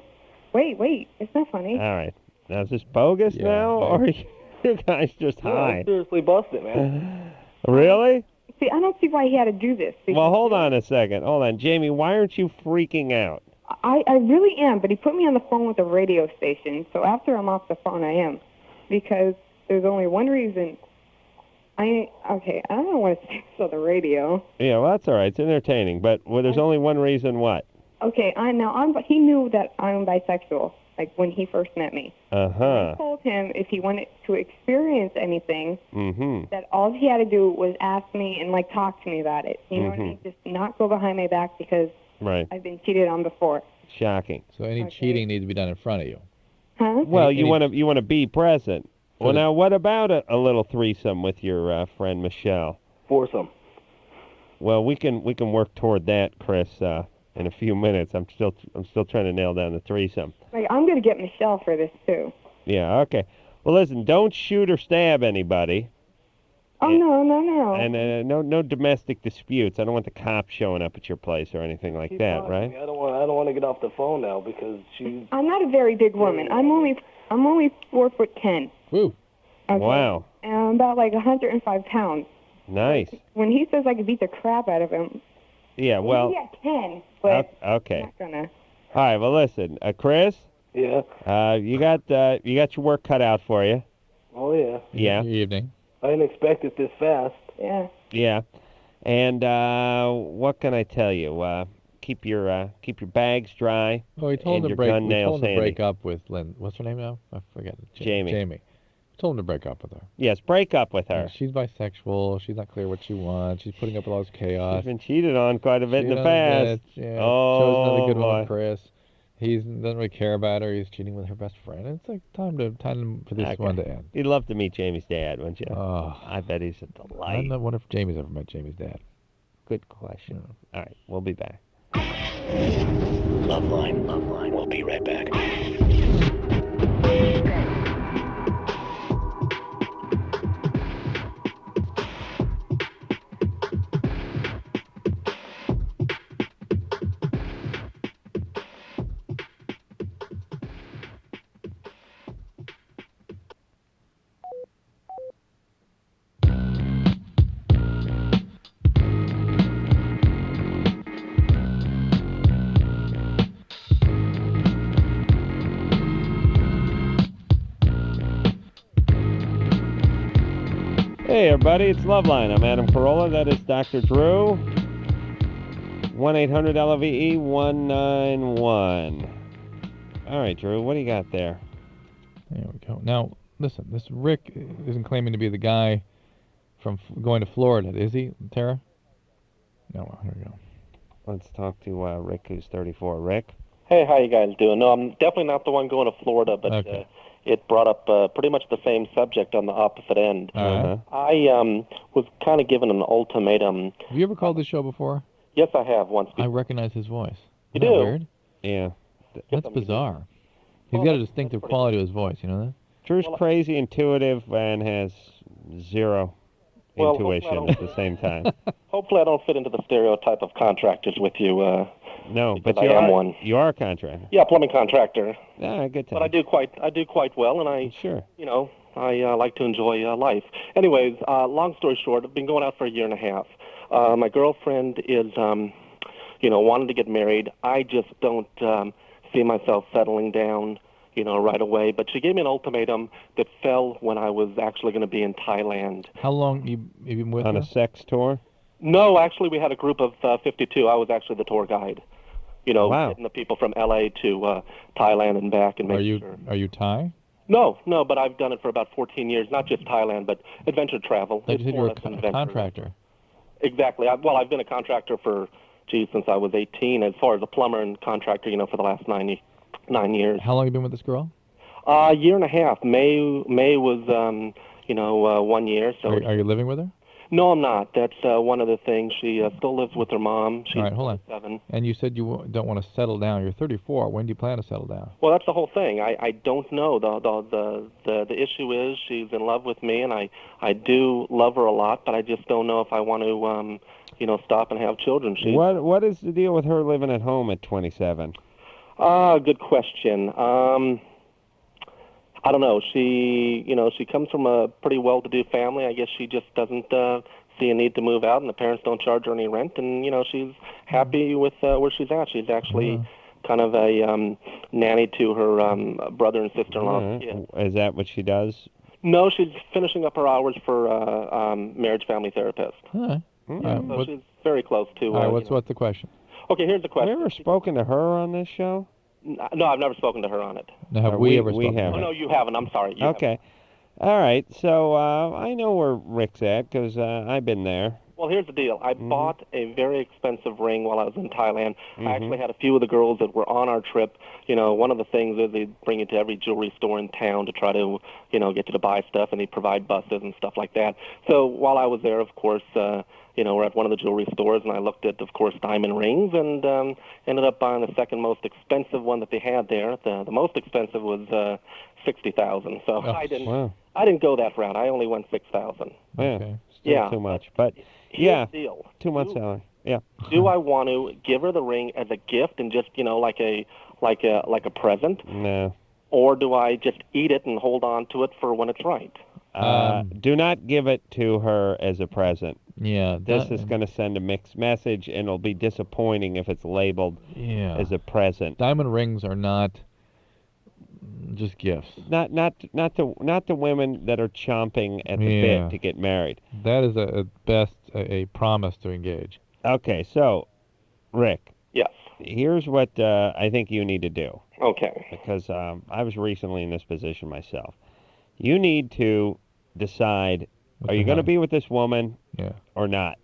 Wait. It's not funny. All right. Now, is this bogus now, or are you guys just No, high? I'm seriously busted, man. Really? See, I don't see why he had to do this. Well, hold on a second. Hold on. Jamie, why aren't you freaking out? I really am, but he put me on the phone with the radio station, so after I'm off the phone, I am. Because there's only one reason. I don't want to say this on the radio. Yeah, well, that's all right. It's entertaining. But there's only one reason what? Okay, he knew that I'm bisexual. like when he first met me. Uh-huh. I told him if he wanted to experience anything, Mm-hmm. that all he had to do was ask me and like talk to me about it. You know what I mean? Just not go behind my back because Right. I've been cheated on before. Shocking. So any cheating needs to be done in front of you. Huh? Well, you want to be present. Well, the- now what about a little threesome with your friend Michelle? Foursome. Well, we can work toward that, Chris, in a few minutes. I'm still trying to nail down the threesome. Like, I'm going to get Michelle for this, too. Yeah, okay. Well, listen, don't shoot or stab anybody. Oh, no. And no domestic disputes. I don't want the cops showing up at your place or anything like Keep that, talking. right? I don't want to get off the phone now because she's. I'm not a very big woman. I'm only 4'10". Woo. Okay. Wow. And I'm about like 105 pounds. Nice. When he says I could beat the crap out of him, Yeah, well, maybe I can, but okay. I'm not gonna. All right, well, listen, Chris, Yeah. you got your work cut out for you. Oh yeah. Yeah. Good evening. I didn't expect it this fast. Yeah. Yeah. And what can I tell you? Keep your bags dry. Oh, he told and him to your break. gun We nails told him to handy. break up with Lynn. What's her name now? I forget. Jamie. Jamie. Told him to break up with her. Yes, break up with her. Yeah, she's bisexual. She's not clear what she wants. She's putting up with all this chaos. She's been cheated on quite a bit in the Cheated on a past. bit, yeah. Oh, Chose another good one boy. with Chris. He doesn't really care about her. He's cheating with her best friend. It's like time for this Okay. one to end. You'd love to meet Jamie's dad, wouldn't you? Oh, I bet he's a I delight. wonder if Jamie's ever met Jamie's dad. Good question. All right, we'll be back. LoveLine. We'll be right back. Hey, everybody, it's LoveLine. I'm Adam Carolla. That is Dr. Drew. 1-800-LOVE-191. All right, Drew, what do you got there? There we go. Now, listen, this Rick isn't claiming to be the guy from going to Florida, is he, Terra? No, well, here we go. Let's talk to Rick, who's 34. Rick? Hey, how you guys doing? No, I'm definitely not the one going to Florida, but Okay. it brought up pretty much the same subject on the opposite end. Uh-huh. I was kind of given an ultimatum. Have you ever called this show before? Yes, I have once I before. recognize his voice. You Isn't that do? weird? Yeah. That's bizarre. He's Oh, got a that's distinctive pretty quality to his voice, you know that? Drew's crazy, intuitive, and has zero Well, intuition hopefully I at the same time. Hopefully I don't fit into the stereotype of contractors with you. No, because but you I am are one. You are a contractor. Yeah, plumbing contractor. Ah, good time. But I do quite well, and I Sure. I like to enjoy life. Anyways, long story short, I've been going out for a year and a half. My girlfriend is, wanting to get married. I just don't see myself settling down, right away. But she gave me an ultimatum that fell when I was actually going to be in Thailand. How long you been with On her? a sex tour? No, actually, we had a group of 52. I was actually the tour guide. Wow. Getting the people from L.A. to Thailand and back and making sure. Are you Thai? No, but I've done it for about 14 years, not just Thailand, but adventure travel. You It's said you more were or less a adventure. contractor. Exactly. I've been a contractor for, since I was 18, as far as a plumber and contractor, for the last 9 years. How long have you been with this girl? A year and a half. May was, 1 year. So Are you living with her? No, I'm not. That's one of the things. She still lives with her mom. She's All right, hold on. 27. And you said you don't want to settle down. You're 34. When do you plan to settle down? Well, that's the whole thing. I don't know. The issue is she's in love with me, and I do love her a lot, but I just don't know if I want to stop and have children. What is the deal with her living at home at 27? Good question. I don't know. She comes from a pretty well-to-do family. I guess she just doesn't see a need to move out, and the parents don't charge her any rent, and she's happy with where she's at. She's actually kind of a nanny to her brother and sister-in-law. Yeah. Is that what she does? No, she's finishing up her hours for marriage family therapist. All right. So she's very close to. All right. What's the question? Okay, here's the question. Have you ever spoken to her on this show? No, I've never spoken to her on it. Now, have we ever spoken? haven't. Oh, no, you haven't. I'm sorry. You Okay. All right. So I know where Rick's at because I've been there. Well, here's the deal. I bought a very expensive ring while I was in Thailand. I actually Mm-hmm. had a few of the girls that were on our trip. You know, one of the things is they bring you to every jewelry store in town to try to, get you to buy stuff, and they provide buses and stuff like that. So while I was there, of course, we're at one of the jewelry stores, and I looked at, of course, diamond rings, and ended up buying the second most expensive one that they had there. The most expensive was $60,000. So I didn't go that route. I only went $6,000. Yeah. Okay. Still too much, but Here's the deal. 2 months salary. Yeah. Do I want to give her the ring as a gift and just, like a present? No. Or do I just eat it and hold on to it for when it's right? Do not give it to her as a present. Yeah. This is going to send a mixed message, and it'll be disappointing if it's labeled as a present. Diamond rings are not just gifts. Not the women that are chomping at the bit to get married. That is at best a promise to engage. Okay, so Rick. Yes. Here's what I think you need to do. Okay. Because I was recently in this position myself. You need to decide: are you going to be with this woman? Or not?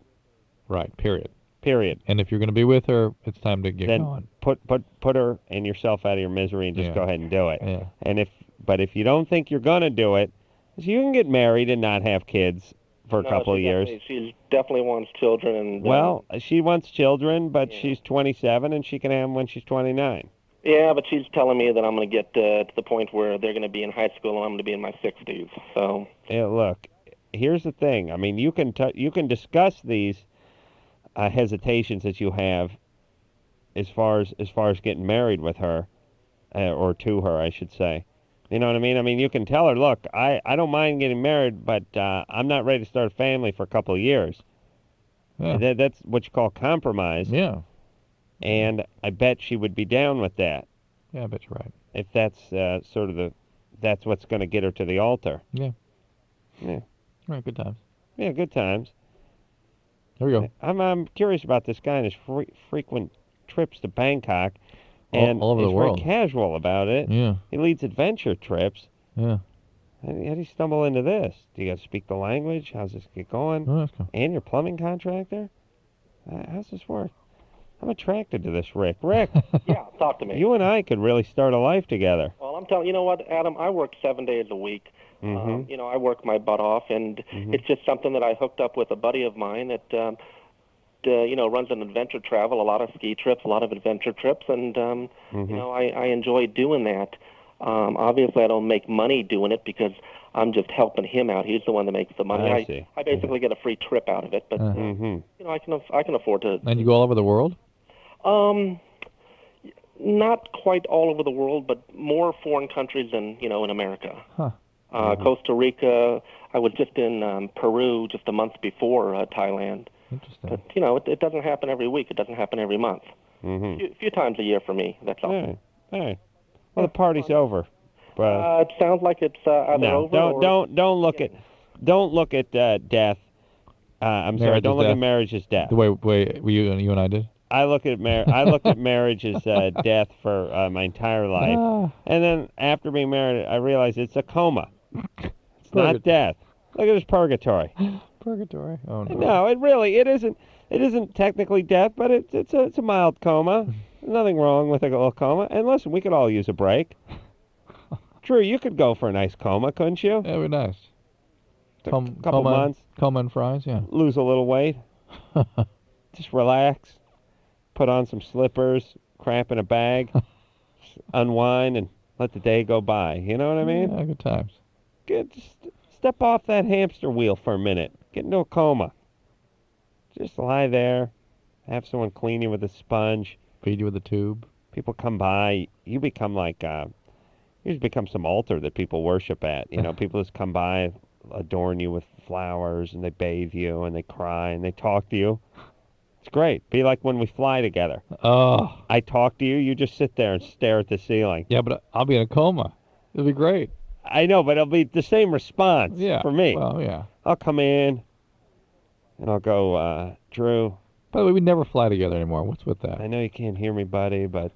Right. Period. Period. And if you're going to be with her, it's time to get going. Put her and yourself out of your misery and just go ahead and do it. Yeah. And if you don't think you're going to do it, you can get married and not have kids for a couple of years. She definitely wants children. And Well, she wants children, but she's 27 and she can have them when she's 29. Yeah, but she's telling me that I'm going to get to the point where they're going to be in high school and I'm going to be in my 60s. So. Yeah, look, here's the thing. I mean, you can discuss these hesitations that you have as far as getting married with her, or to her, I should say. You know what I mean? I mean, you can tell her, look, I don't mind getting married, but I'm not ready to start a family for a couple of years. Yeah. That's what you call compromise. Yeah. And I bet she would be down with that. Yeah, I bet you're right. If that's that's what's going to get her to the altar. Yeah. Yeah. Right, good times. Yeah, good times. Here we go. I'm curious about this guy and his frequent trips to Bangkok, and all over the he's world. very casual about it. Yeah. He leads adventure trips. Yeah. How did he stumble into this? Do you guys speak the language? How's this get going? Oh, that's cool. And your plumbing contractor? How's this work? I'm attracted to this Rick. Rick, Yeah, talk to me. you and I could really start a life together. Well, I'm telling you know what, Adam, I work 7 days a week. Mm-hmm. I work my butt off, and it's just something that I hooked up with a buddy of mine that, runs an adventure travel, a lot of ski trips, a lot of adventure trips, and, I enjoy doing that. Obviously, I don't make money doing it because I'm just helping him out. He's the one that makes the money. I see. I basically get a free trip out of it, but, I can afford to. And you go all over the world? Not quite all over the world, but more foreign countries than, in America. Huh. Costa Rica. I was just in Peru just a month before Thailand. Interesting. But, it doesn't happen every week. It doesn't happen every month. Mm-hmm. A few times a year for me, that's all. All right. Well, the party's over. But It sounds like it's either no, over don't look at death. I'm sorry. Marriage Don't is look at death. marriage as death. The way you and I did? I looked at marriage as death for my entire life, and then after being married, I realized it's a coma. It's not death. Look at this purgatory. Purgatory. Oh no. No, it isn't. It isn't technically death, but it's a mild coma. There's nothing wrong with a little coma. And listen, we could all use a break. Drew, you could go for a nice coma, couldn't you? That would be nice. Couple months. Coma and fries, yeah. Lose a little weight. Just relax. Put on some slippers. Crap in a bag. Unwind and let the day go by. You know what I mean? Yeah, good times. Just step off that hamster wheel for a minute. Get into a coma. Just lie there. Have someone clean you with a sponge. Feed you with a tube. People come by. You become like... you just become some altar that people worship at. People just come by, adorn you with flowers, and they bathe you, and they cry, and they talk to you. It's great. Be like when we fly together. Oh. I talk to you, you just sit there and stare at the ceiling. Yeah, but I'll be in a coma. It'll be great. I know, but it'll be the same response for me. Well, yeah. I'll come in, and I'll go, Drew. By the way, we never fly together anymore. What's with that? I know you can't hear me, buddy, but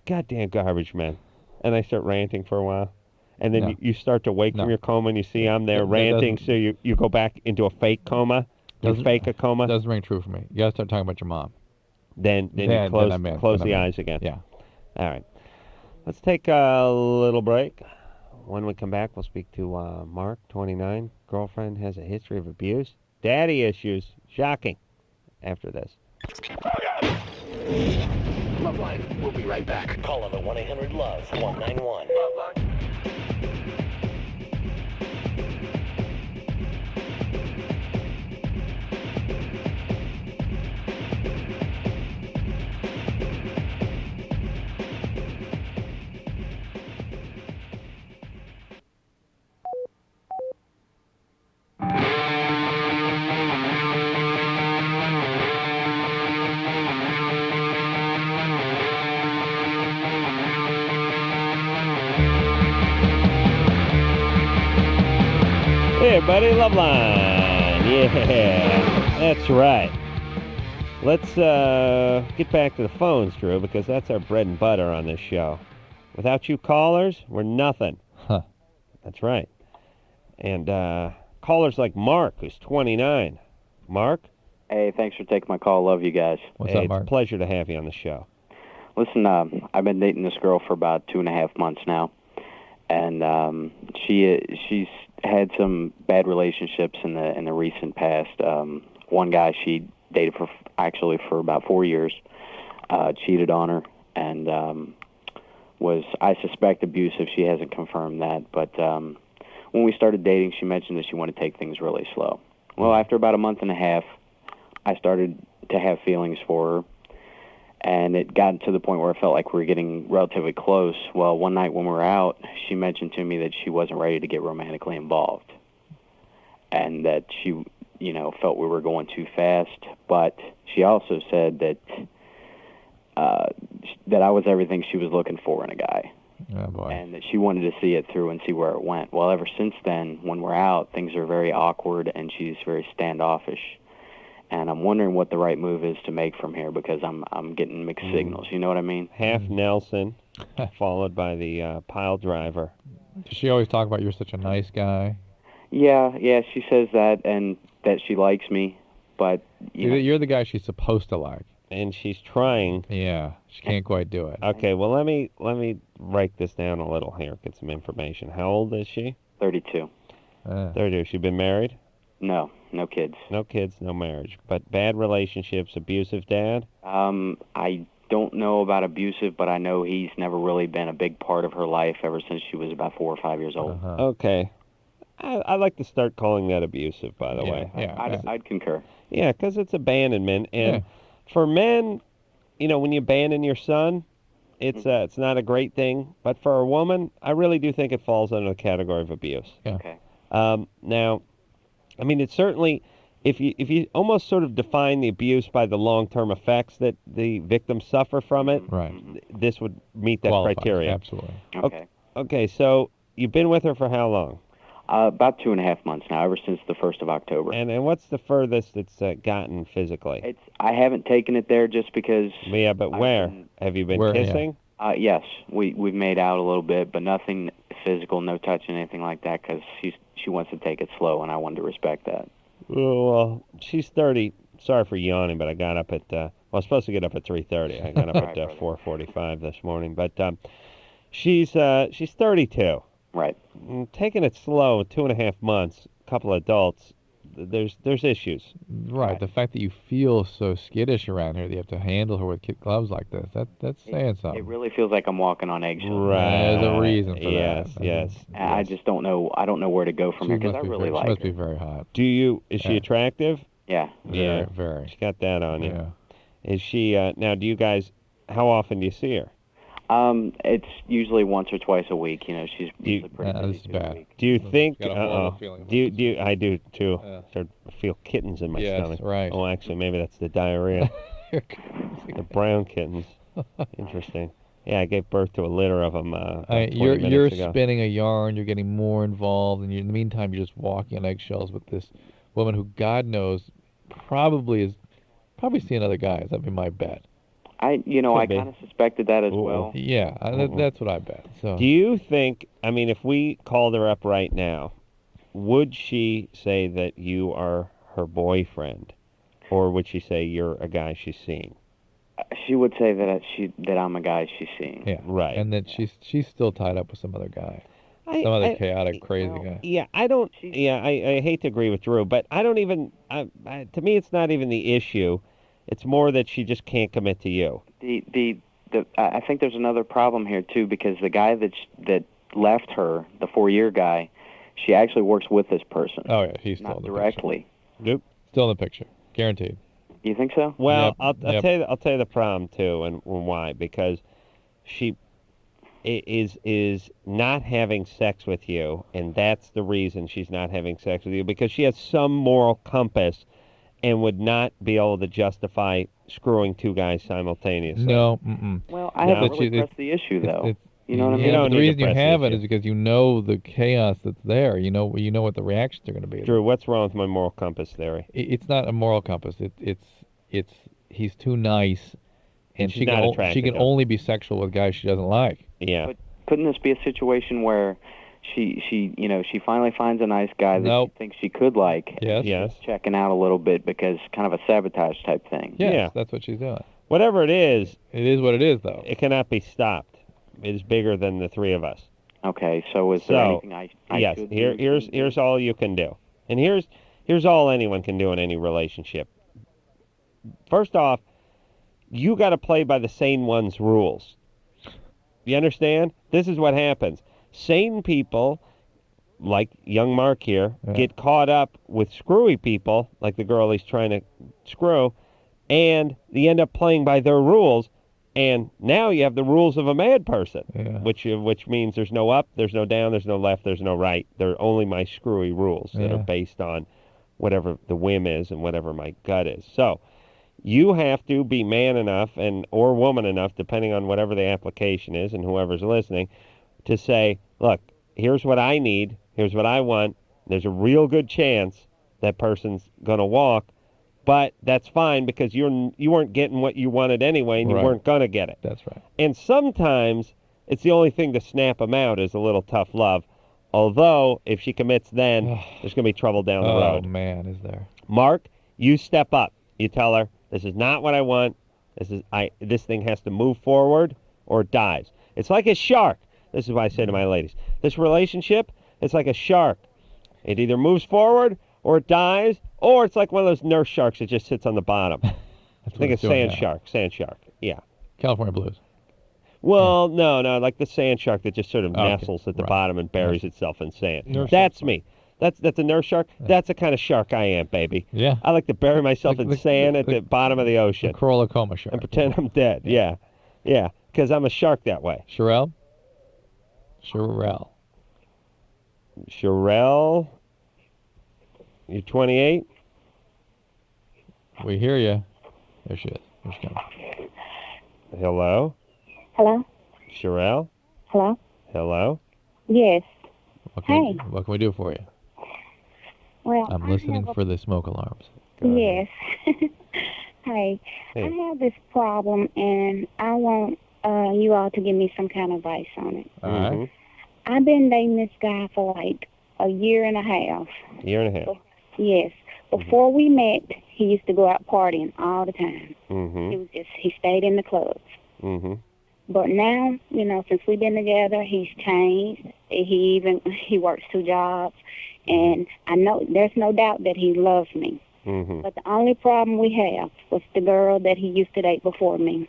goddamn garbage men. And I start ranting for a while. And then No. you start to wake No. from your coma and you see I'm there That ranting, doesn't- so you go back into a fake coma. You fake a coma. Doesn't ring true for me. You gotta start talking about your mom. Then you close I'm in. close Then the I'm in. eyes again. Yeah. All right. Let's take a little break. When we come back, we'll speak to Mark, 29. Girlfriend has a history of abuse. Daddy issues. Shocking. After this. LoveLine, we'll be right back. Call on the 1-800-LOVE-191. Hey, everybody, LoveLine. Yeah, that's right. Let's get back to the phones, Drew, because that's our bread and butter on this show. Without you callers, we're nothing. Huh. That's right. And callers like Mark, who's 29. Mark? Hey, thanks for taking my call. Love you guys. What's Hey, up, Mark? It's a pleasure to have you on the show. Listen, I've been dating this girl for about 2.5 months now, and she's had some bad relationships in the recent past. One guy she dated for about 4 years, cheated on her, and was, I suspect, abusive. She hasn't confirmed that, but when we started dating, she mentioned that she wanted to take things really slow. Well, after about a month and a half, I started to have feelings for her, and it got to the point where I felt like we were getting relatively close. Well, one night when we were out, she mentioned to me that she wasn't ready to get romantically involved, and that she, felt we were going too fast. But she also said that that I was everything she was looking for in a guy. Oh, boy. And that she wanted to see it through and see where it went. Well, ever since then, when we're out, things are very awkward, and she's very standoffish. And I'm wondering what the right move is to make from here, because I'm getting mixed signals. You know what I mean? Half Nelson, followed by the pile driver. Does she always talk about you're such a nice guy? Yeah, she says that, and that she likes me, but You're the guy she's supposed to like. And she's trying. Yeah, she can't quite do it. Okay, well, let me write this down a little here, get some information. How old is she? 32. 32. She been married? No kids. No kids, no marriage. But bad relationships, abusive dad? I don't know about abusive, but I know he's never really been a big part of her life ever since she was about 4 or 5 years old. Okay. I like to start calling that abusive, by the way. Yeah, I'd concur. Yeah, because it's abandonment. And for men, when you abandon your son, it's not a great thing. But for a woman, I really do think it falls under the category of abuse. Yeah. Okay. Now, I mean, it's certainly, if you almost sort of define the abuse by the long-term effects that the victims suffer from it, right? This would meet that Qualifies, criteria. absolutely. Okay. Okay, so you've been with her for how long? About 2.5 months now, ever since the 1st of October. And what's the furthest it's gotten physically? I haven't taken it there just because. Yeah, but where? Have you been kissing? Yes, we've made out a little bit, but nothing physical, no touching, anything like that, because she wants to take it slow, and I wanted to respect that. Oh, well, she's 30. Sorry for yawning, but I got up at, I was supposed to get up at 3:30. I got up at 4:45 this morning, but she's 32. Right. Taking it slow, 2.5 months, a couple of adults, there's issues. Right. The fact that you feel so skittish around her that you have to handle her with kid gloves like this, that's saying something. It really feels like I'm walking on eggshells. Right. There's a reason for that. Yes. And I just don't know. I don't know where to go from here, because I really like her. She must be very hot. Is she attractive? Yeah. Yeah. Very. She got that on you. Yeah. Is she, now do you guys, how often do you see her? It's usually once or twice a week. She's usually pretty busy. This is bad. Do you think? Got a horrible feeling. Do you? I do too. Start to feel kittens in my stomach. Right. Oh, actually, maybe that's the diarrhea. The brown kittens. Interesting. Yeah, I gave birth to a litter of them. You're spinning a yarn. You're getting more involved, and in the meantime, you're just walking on eggshells with this woman who, God knows, probably seeing other guys. That'd be my bet. I Could be. kind of suspected that as well. Yeah, that's what I bet. So Do you think, I mean, if we called her up right now, would she say that you are her boyfriend? Or would she say you're a guy she's seeing? She would say that I'm a guy she's seeing. yeah, Right. and that she's still tied up with some other guy, some other chaotic, crazy guy. Yeah, I don't. Yeah, I hate to agree with Drew, but I don't even. To me, it's not even the issue. It's more that she just can't commit to you. I think there's another problem here too, because the guy that left her, the 4-year guy, she actually works with this person. Oh yeah, he's still not in the directly. Nope. Still in the picture, guaranteed. You think so? Well, Yep, I'll yep. tell you the problem too, and why. Because she is not having sex with you, and that's the reason she's not having sex with you, because she has some moral compass and would not be able to justify screwing two guys simultaneously. No. Mm-mm. Well, I No. haven't really pressed the issue though. You know what I mean? Yeah, don't but the need to reason you press the have it issue. is because you know the chaos that's there. You know what the reactions are going to be. Drew, what's wrong with my moral compass theory? It's not a moral compass. It's he's too nice, and she's not attracted she can to him. only be sexual with guys she doesn't like. Yeah. But couldn't this be a situation where she finally finds a nice guy that Nope. she thinks she could like? Yes. Yes. Checking out a little bit because kind of a sabotage type thing. Yes, Yeah. that's what she's doing. Whatever it is what it is, though. it cannot be stopped. It is bigger than the three of us. Okay, so is there anything I yes, should do? here's all you can do. And here's all anyone can do in any relationship. First off, you got to play by the sane one's rules. You understand? This is what happens. Sane people, like young Mark here, get caught up with screwy people, like the girl he's trying to screw, and they end up playing by their rules. And now you have the rules of a mad person, which means there's no up, there's no down, there's no left, there's no right. They're only my screwy rules that are based on whatever the whim is and whatever my gut is. So you have to be man enough or woman enough, depending on whatever the application is and whoever's listening, to say, look, here's what I need, here's what I want. There's a real good chance that person's going to walk. But that's fine because you weren't getting what you wanted anyway, and you weren't going to get it. That's right. And sometimes it's the only thing to snap them out is a little tough love. Although, if she commits then, there's going to be trouble down the road. Oh, man, is there. Mark, you step up. You tell her, this is not what I want. This thing has to move forward or it dies. It's like a shark. This is what I say to my ladies. This relationship, it's like a shark. It either moves forward or it dies, or it's like one of those nurse sharks that just sits on the bottom. I think it's sand shark. Sand shark. Yeah. California blues. Well, no, like the sand shark that just sort of nestles at the bottom and buries itself in sand. That's me. That's a nurse shark. That's the kind of shark I am, baby. Yeah. I like to bury myself in sand at the bottom of the ocean. The Corolla coma shark. And pretend I'm dead. Yeah. Because I'm a shark that way. Sherelle? Sherelle? You're 28? We hear you. There she is. There she comes. Hello? Hello? Sherelle? Hello? Hello? Yes. What can we do for you? Well, I'm listening for the smoke alarms. Yes. Hey, I have this problem, and I want you all to give me some kind of advice on it. All right. I've been dating this guy for like a year and a half. Year and a half. Yes. Before we met, he used to go out partying all the time. Mm-hmm. He stayed in the clubs. Mm-hmm. But now, since we've been together, he's changed. He works 2 jobs, and I know there's no doubt that he loves me. Mm-hmm. But the only problem we have was the girl that he used to date before me,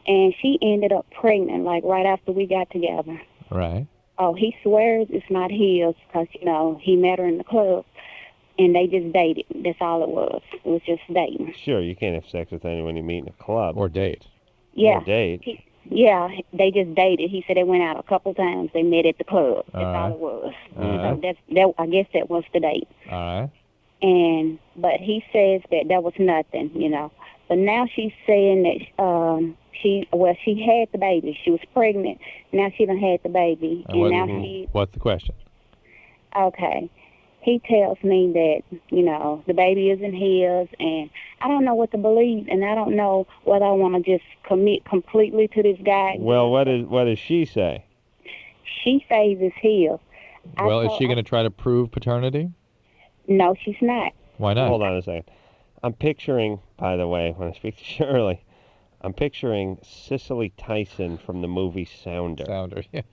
and she ended up pregnant like right after we got together. Right. Oh, he swears it's not his because he met her in the club. And they just dated. That's all it was. It was just dating. Sure, you can't have sex with anyone you meet in a club. Or date. Yeah. Or date. They just dated. He said they went out a couple times. They met at the club. That's all it was. So I guess that was the date. All right. But he says that was nothing, But now she's saying that she had the baby. She was pregnant. Now she done had the baby. What's the question? Okay. he tells me that, you know, the baby isn't his, and I don't know what to believe, and I don't know whether I want to just commit completely to this guy. Well, what does she say? She says it's his. Well, is she going to try to prove paternity? No, she's not. Why not? Hold on a second. I'm picturing, by the way, when I speak to Shirley, I'm picturing Cicely Tyson from the movie Sounder. Sounder, yes.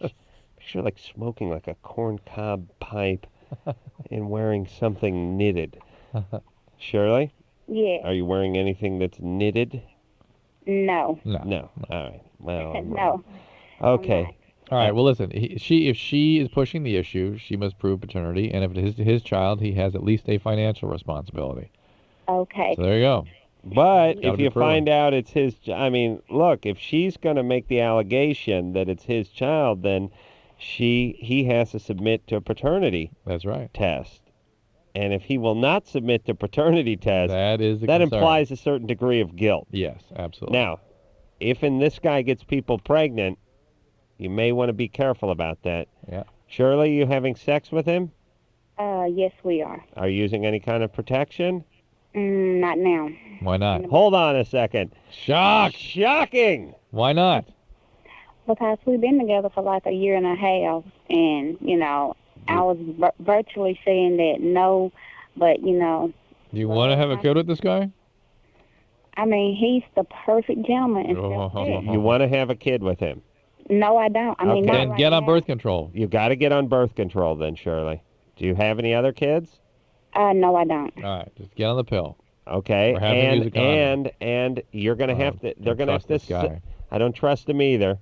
Picture like smoking like a corncob pipe and wearing something knitted. Shirley? Yeah. Are you wearing anything that's knitted? No. No. All right. Well, No. okay. All right. Well, listen. If she is pushing the issue, she must prove paternity, and if it is his child, he has at least a financial responsibility. Okay. So there you go. But Gotta if be you proven. find out it's his, I mean, look, if she's going to make the allegation that it's his child, then he has to submit to a paternity That's right. test. And if he will not submit to paternity test, that concern. Implies a certain degree of guilt. Yes, absolutely. Now, if this guy gets people pregnant, you may want to be careful about that. Yeah. Shirley, you having sex with him? Yes, we are. Are you using any kind of protection? Not now. Why not? Hold on a second. Shock! Shocking! Why not? Because we've been together for like a year and a half, and, you know, I was virtually saying that no, but, you know. Do you want to have a kid with this guy? I mean, he's the perfect gentleman. And You want to have a kid with him? No, I don't. I mean, not then right get on now. birth control. You got to get on birth control then, Shirley. Do you have any other kids? No, I don't. All right, just get on the pill. Okay, Or have him use a condom. and you're gonna have to. They're gonna have to. This guy. I don't trust him either.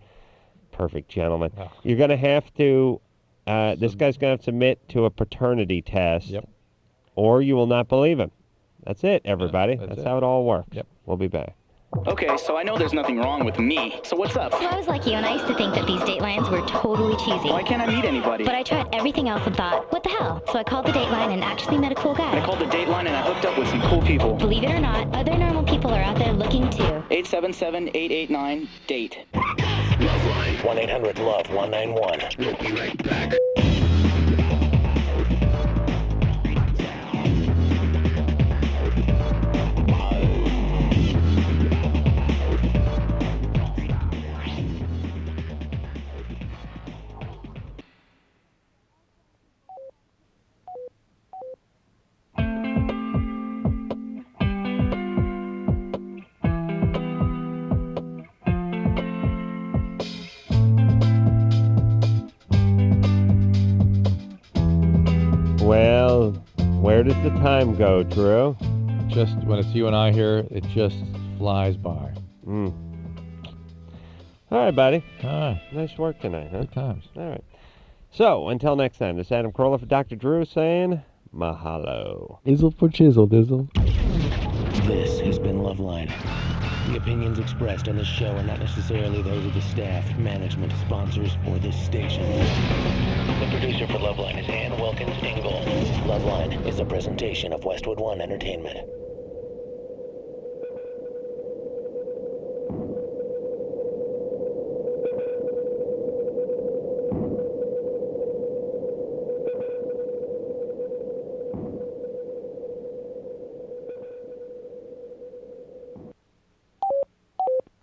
Perfect gentleman. Oh. You're gonna have to. This guy's gonna have to submit to a paternity test. Yep. Or you will not believe him. That's it, everybody. that's That's it. how it all works. Yep. We'll be back. Okay, so I know there's nothing wrong with me. So what's up? So I was like you, and I used to think that these Datelines were totally cheesy. Why can't I meet anybody? But I tried everything else and thought, what the hell? So I called the Dateline and actually met a cool guy. I called the Dateline and I hooked up with some cool people. Believe it or not, other normal people are out there looking too. 877-889-DATE. Loveline 1-800-LOVE-191. We'll be right back. Well, where does the time go, Drew? Just when it's you and I here, it just flies by. All right, buddy. Ah, Nice work tonight, huh? good times. All right. So, until next time, this is Adam Carolla for Dr. Drew saying mahalo. Izzle for chisel, dizzle. This has been Loveline. The opinions expressed on this show are not necessarily those of the staff, management, sponsors, or this station. The producer for Loveline is Ann Wilkins Ingle. Loveline is a presentation of Westwood One Entertainment.